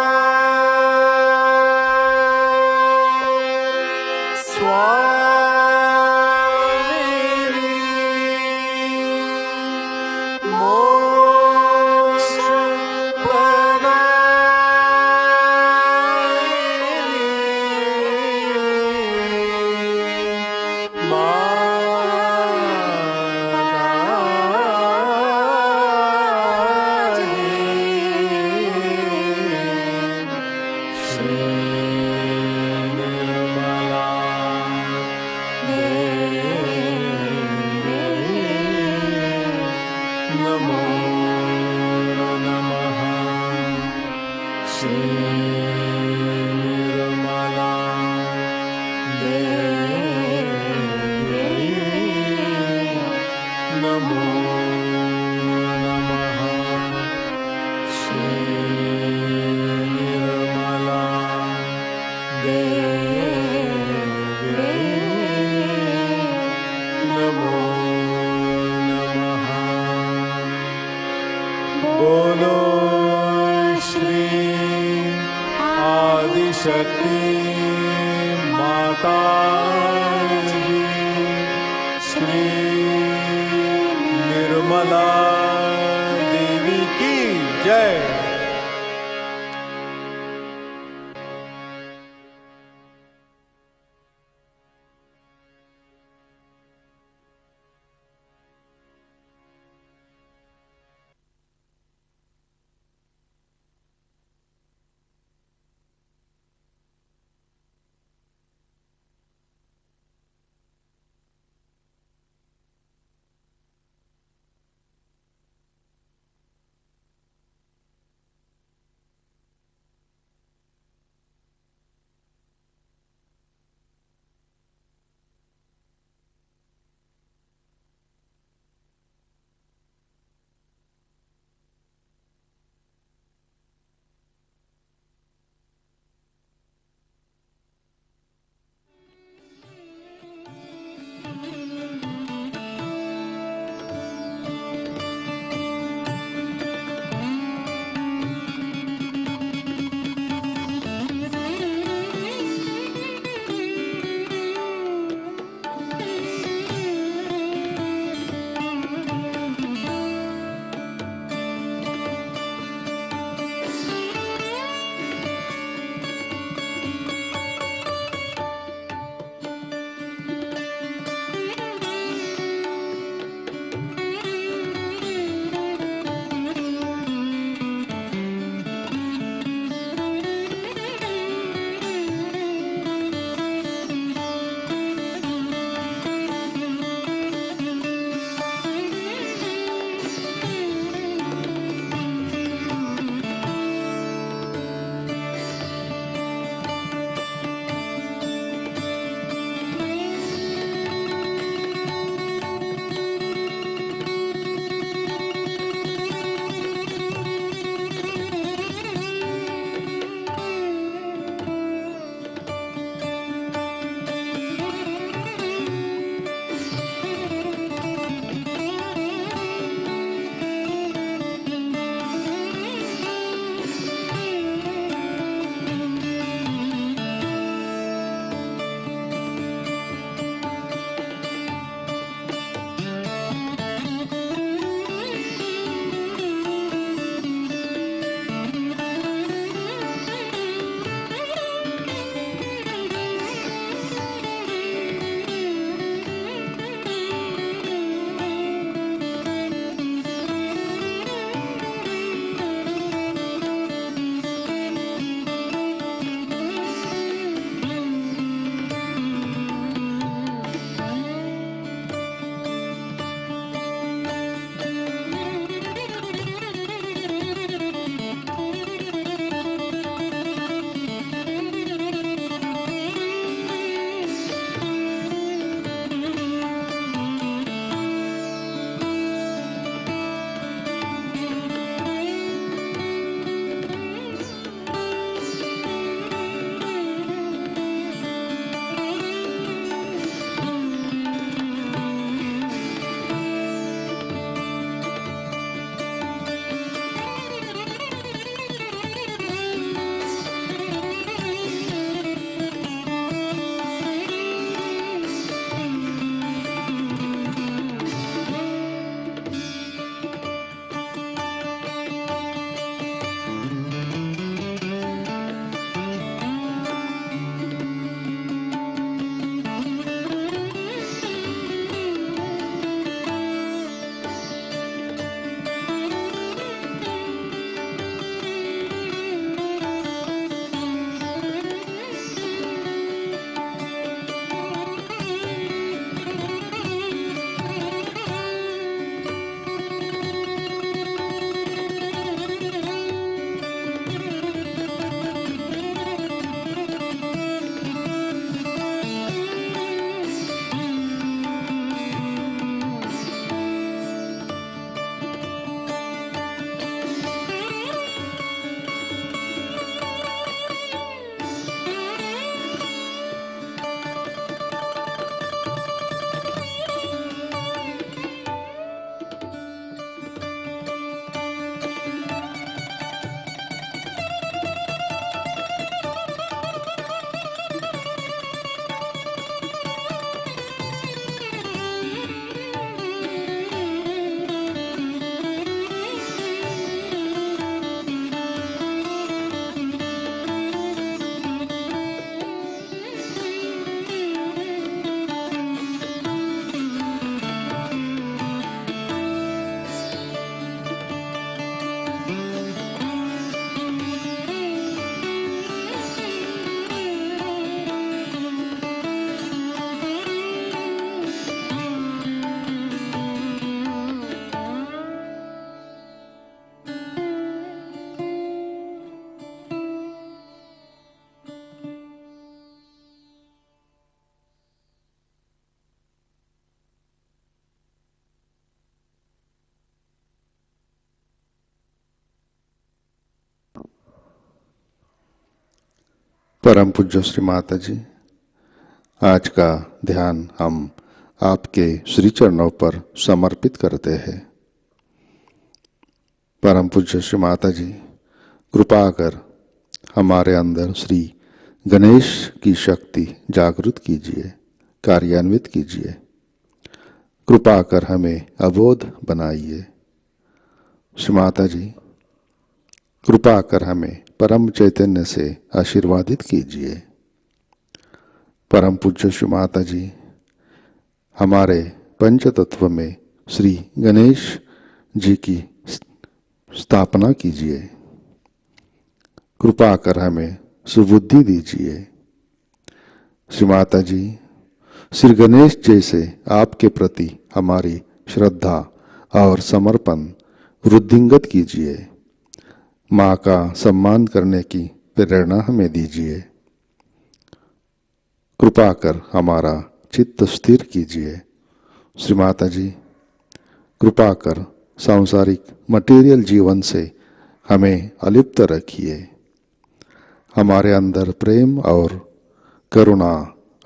श्री निर्मला देवी नमो नमः। श्री निर्मला देवी नमो नमः। श्री निर्मला देवी नमो नमः। बोलो श्री आदिशक्ति माता जी, श्री निर्मला देवी की जय। परम पूज्य श्री माता जी, आज का ध्यान हम आपके श्री चरणों पर समर्पित करते हैं। परम पूज्य श्री माता जी, कृपा कर हमारे अंदर श्री गणेश की शक्ति जागृत कीजिए, कार्यान्वित कीजिए। कृपा कर हमें अबोध बनाइए। श्री माता जी, कृपा कर हमें परम चैतन्य से आशीर्वादित कीजिए। परम पूज्य श्री माता जी, हमारे पंचतत्व में श्री गणेश जी की स्थापना कीजिए। कृपा कर हमें सुबुद्धि दीजिए। श्री माता जी, श्री गणेश जैसे आपके प्रति हमारी श्रद्धा और समर्पण वृद्धिंगत कीजिए। माँ का सम्मान करने की प्रेरणा हमें दीजिए। कृपा कर हमारा चित्त स्थिर कीजिए। श्री माता जी, कृपा कर सांसारिक मटेरियल जीवन से हमें अलिप्त रखिए। हमारे अंदर प्रेम और करुणा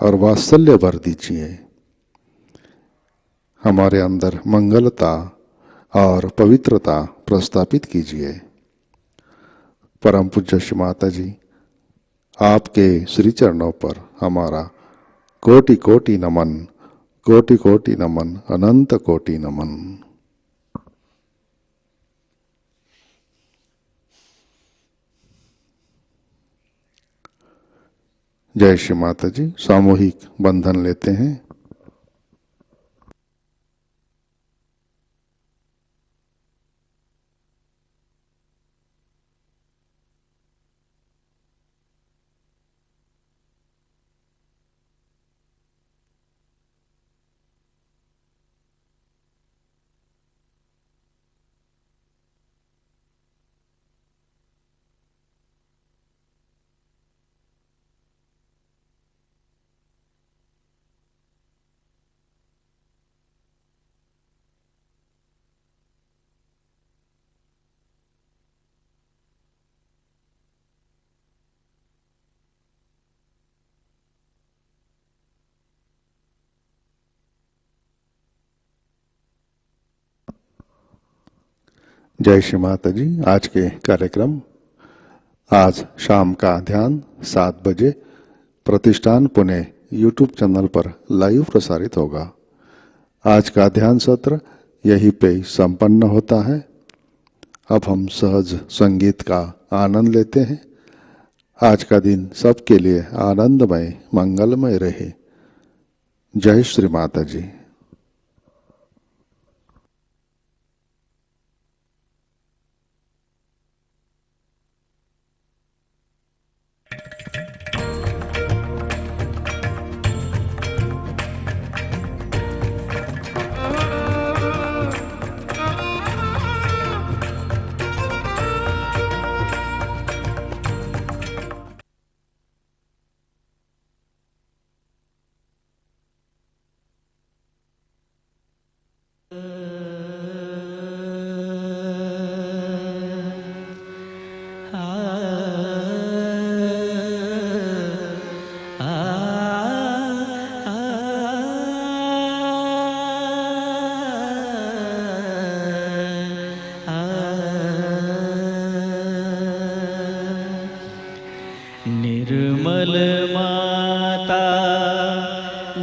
और वात्सल्य भर दीजिए। हमारे अंदर मंगलता और पवित्रता प्रस्थापित कीजिए। परम पूज्य श्री माता जी, आपके श्री चरणों पर हमारा कोटि कोटि नमन, कोटि कोटि नमन, अनंत कोटि नमन। जय श्री माता जी। सामूहिक बंधन लेते हैं। जय श्री माता जी। आज के कार्यक्रम, आज शाम का ध्यान 7 बजे प्रतिष्ठान पुणे यूट्यूब चैनल पर लाइव प्रसारित होगा। आज का ध्यान सत्र यहीं पे संपन्न होता है। अब हम सहज संगीत का आनंद लेते हैं। आज का दिन सबके लिए आनंदमय, मंगलमय रहे। जय श्री माता जी।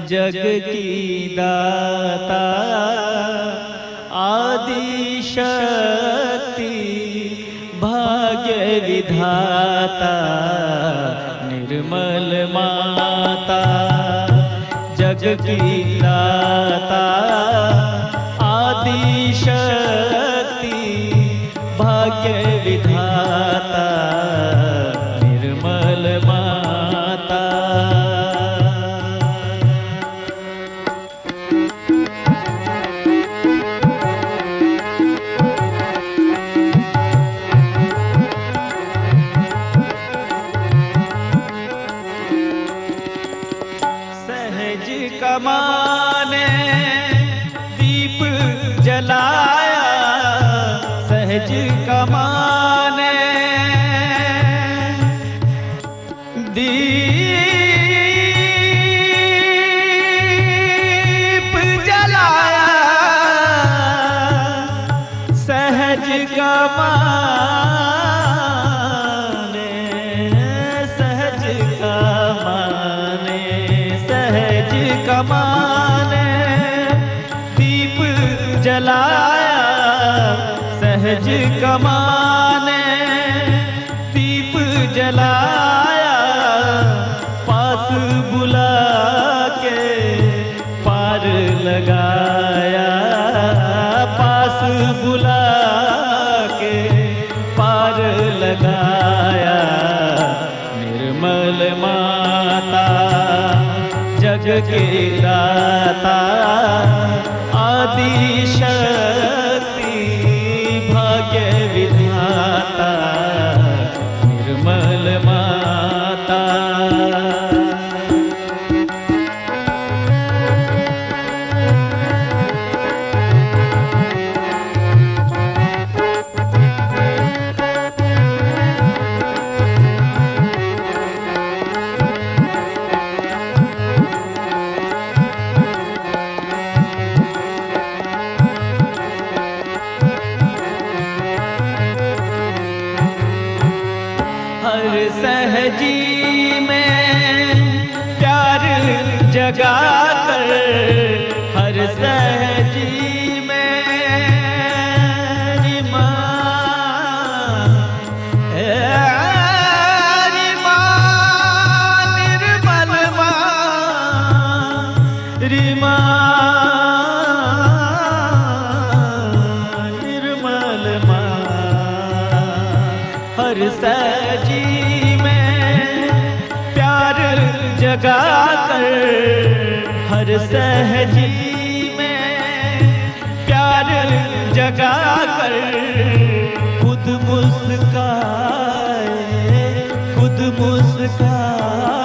जग की दाता आदि शक्ति भाग्य विधाता निर्मल माता जग की दाता आदि शक्ति भाग्य विधाता निर्मल माता। कमाने दीप जलाया सहज कमाने दीप जलाया सहज कमाने, सहज कमाने, सहज कमाने दीप जलाया सहज कमाने दीप जलाया पास बुला के पार लगाया, पास बुला के पार लगाया। निर्मल माता जग के दाता आदि शक्ति भाग्य विधाता निर्मल माता। हर सहजी में प्यार जगा कर, हर सहजी में रिमा रिमा निर्मल रिमा निर्मल हर सहजी जगा कर, हर सहजी में प्यार जगा कर खुद मुस्काए, खुद मुस्काए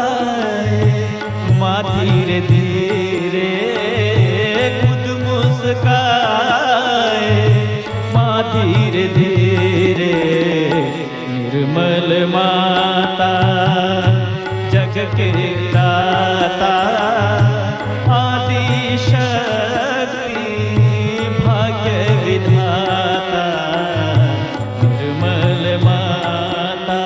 माँ धीरे धीरे खुद मुस्काए माँ धीरे धीरे। निर्मल माता जग के दाता आदि शक्ति भाग्य विधाता निर्मल माता।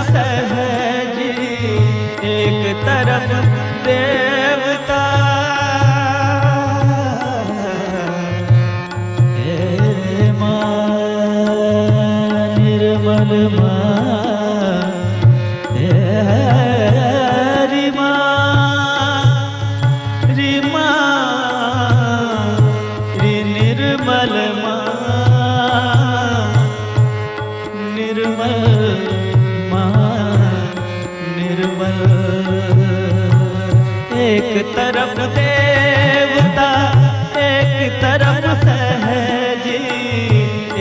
सहजी एक तरफ देवता हे माँ निर्मल माँ रिमा निर्मल माँ निर्मल निर्मल। एक तरफ देवता एक तरफ सहजी,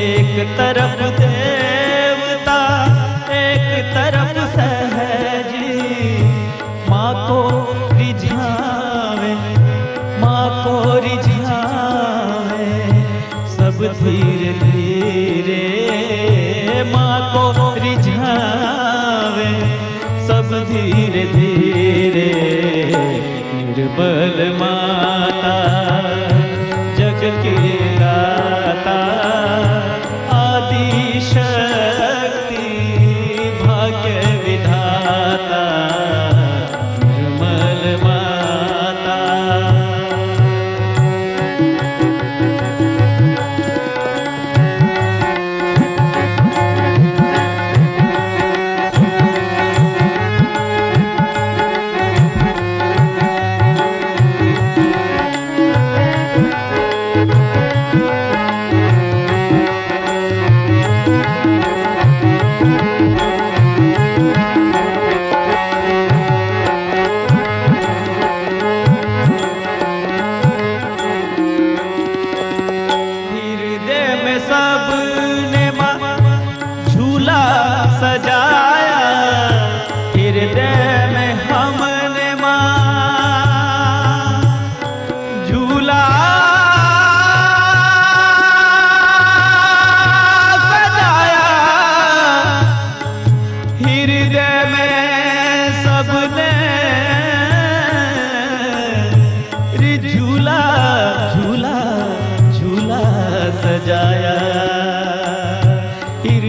एक तरफ देवता एक तरफ सहजी। माँ को रिझावे माँ को रिझावे सब धीरे धीरे माँ को रिझावे सब धीरे धीरे। निर्मल माता जग की दाता आदि शक्ति भाग्य विधाता निर्मल माता।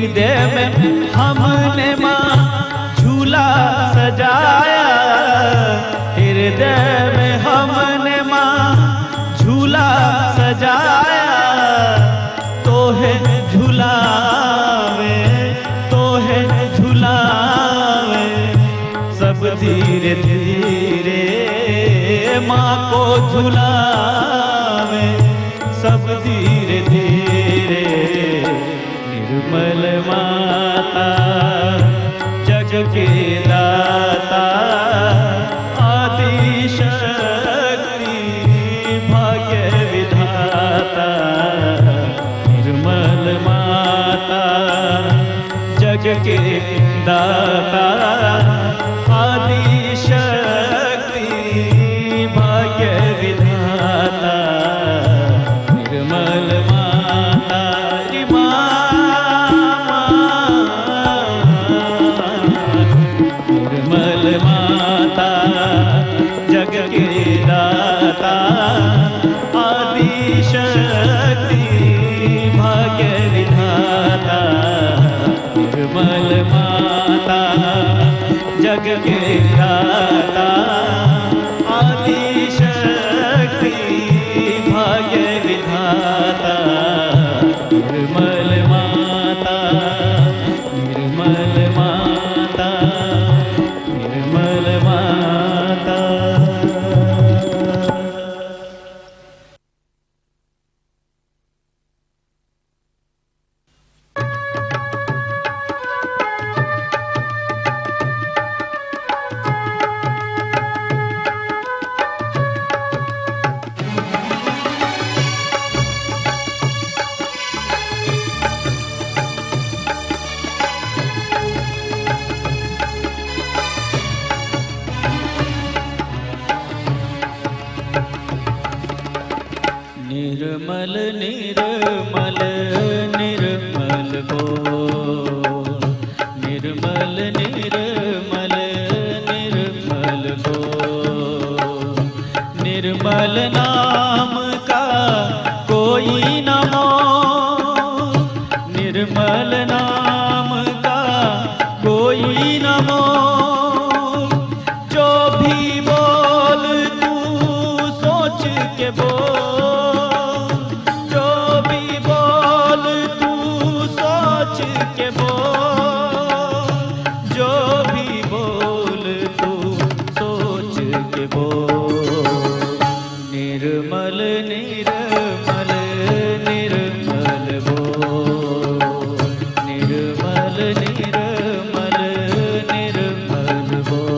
हृदय में हमने माँ झूला सजाया, हृदय में हमने माँ झूला सजाया, तो है झूलावे, तो है झूलावे, सब धीरे धीरे माँ को झूलावे, सब धीरे धीरे। निर्मल माता जग के दाता, आदि शक्ति भाग्य विधाता। निर्मल माता जग के दाता, आदि शक्ति भाग्य विधाता। निर्मल माता री निर्मल माता जग के दाता, आदि शक्ति भाग्य विधाता। निर्मल माता जग के दाता, आदि शक्ति भाग्य विधाता। निर्मल माता, निर्मल माता, निर्मल माता। निर्मल निर्मल निर्मल बोल, निर्मल निर्मल निर्मल बोल। निर्मल नाम का कोई न मोल, निर्मल नाम का कोई न मोल। जो भी बोल तू सोच के बोल, के बोल, जो भी बोल तू सोच के बोल। निर्मल निर्मल निर्मल बोल, निर्मल निर्मल निर्मल बोल।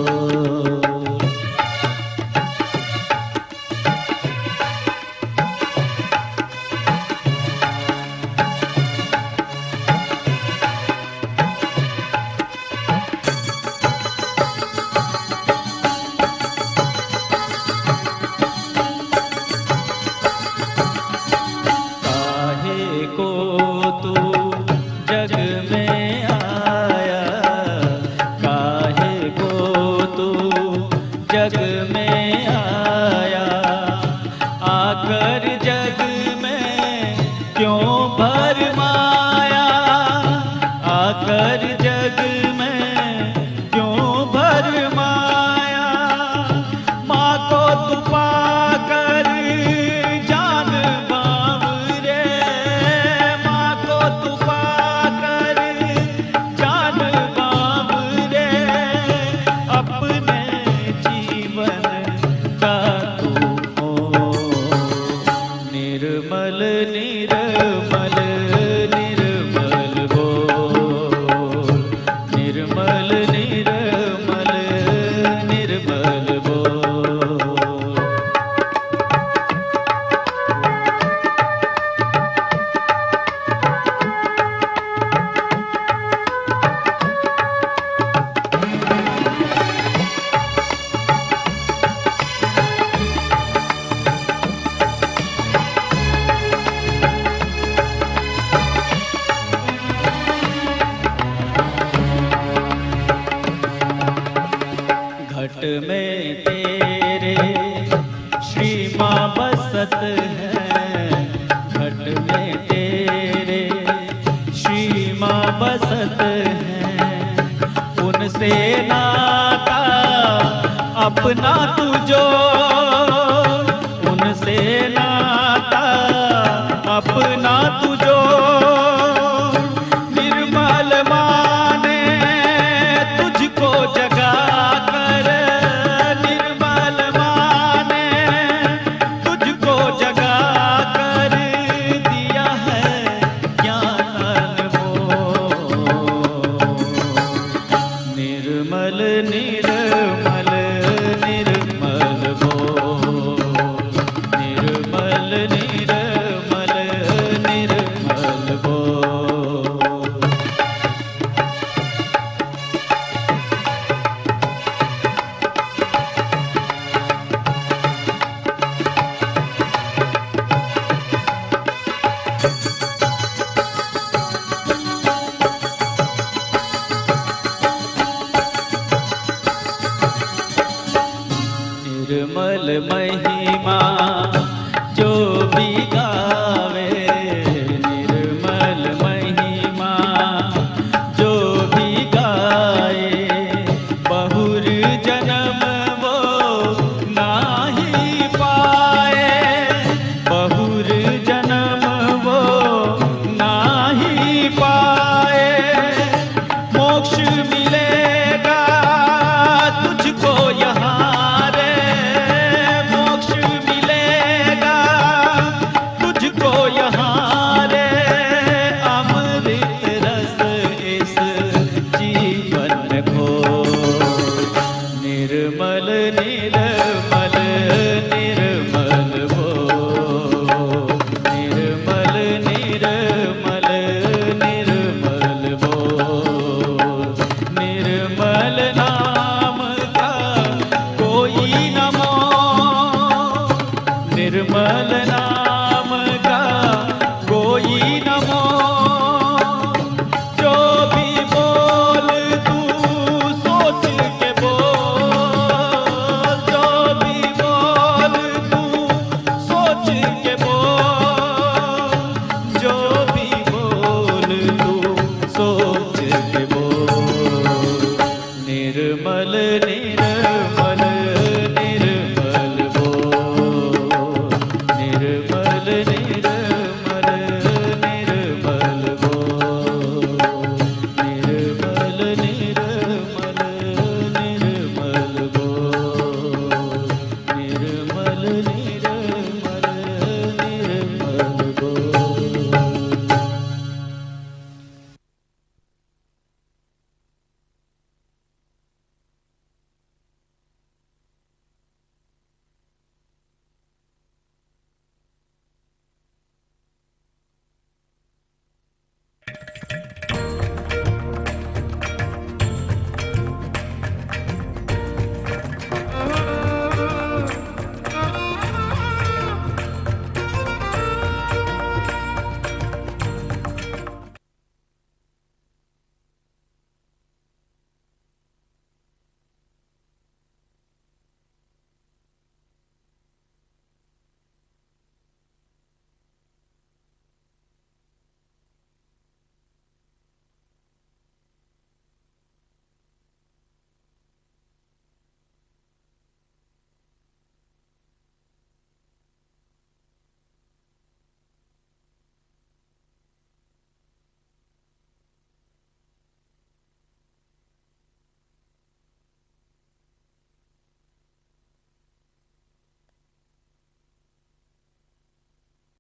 जहाँ बसत हैं, उनसे नाता अपना तू जोड़।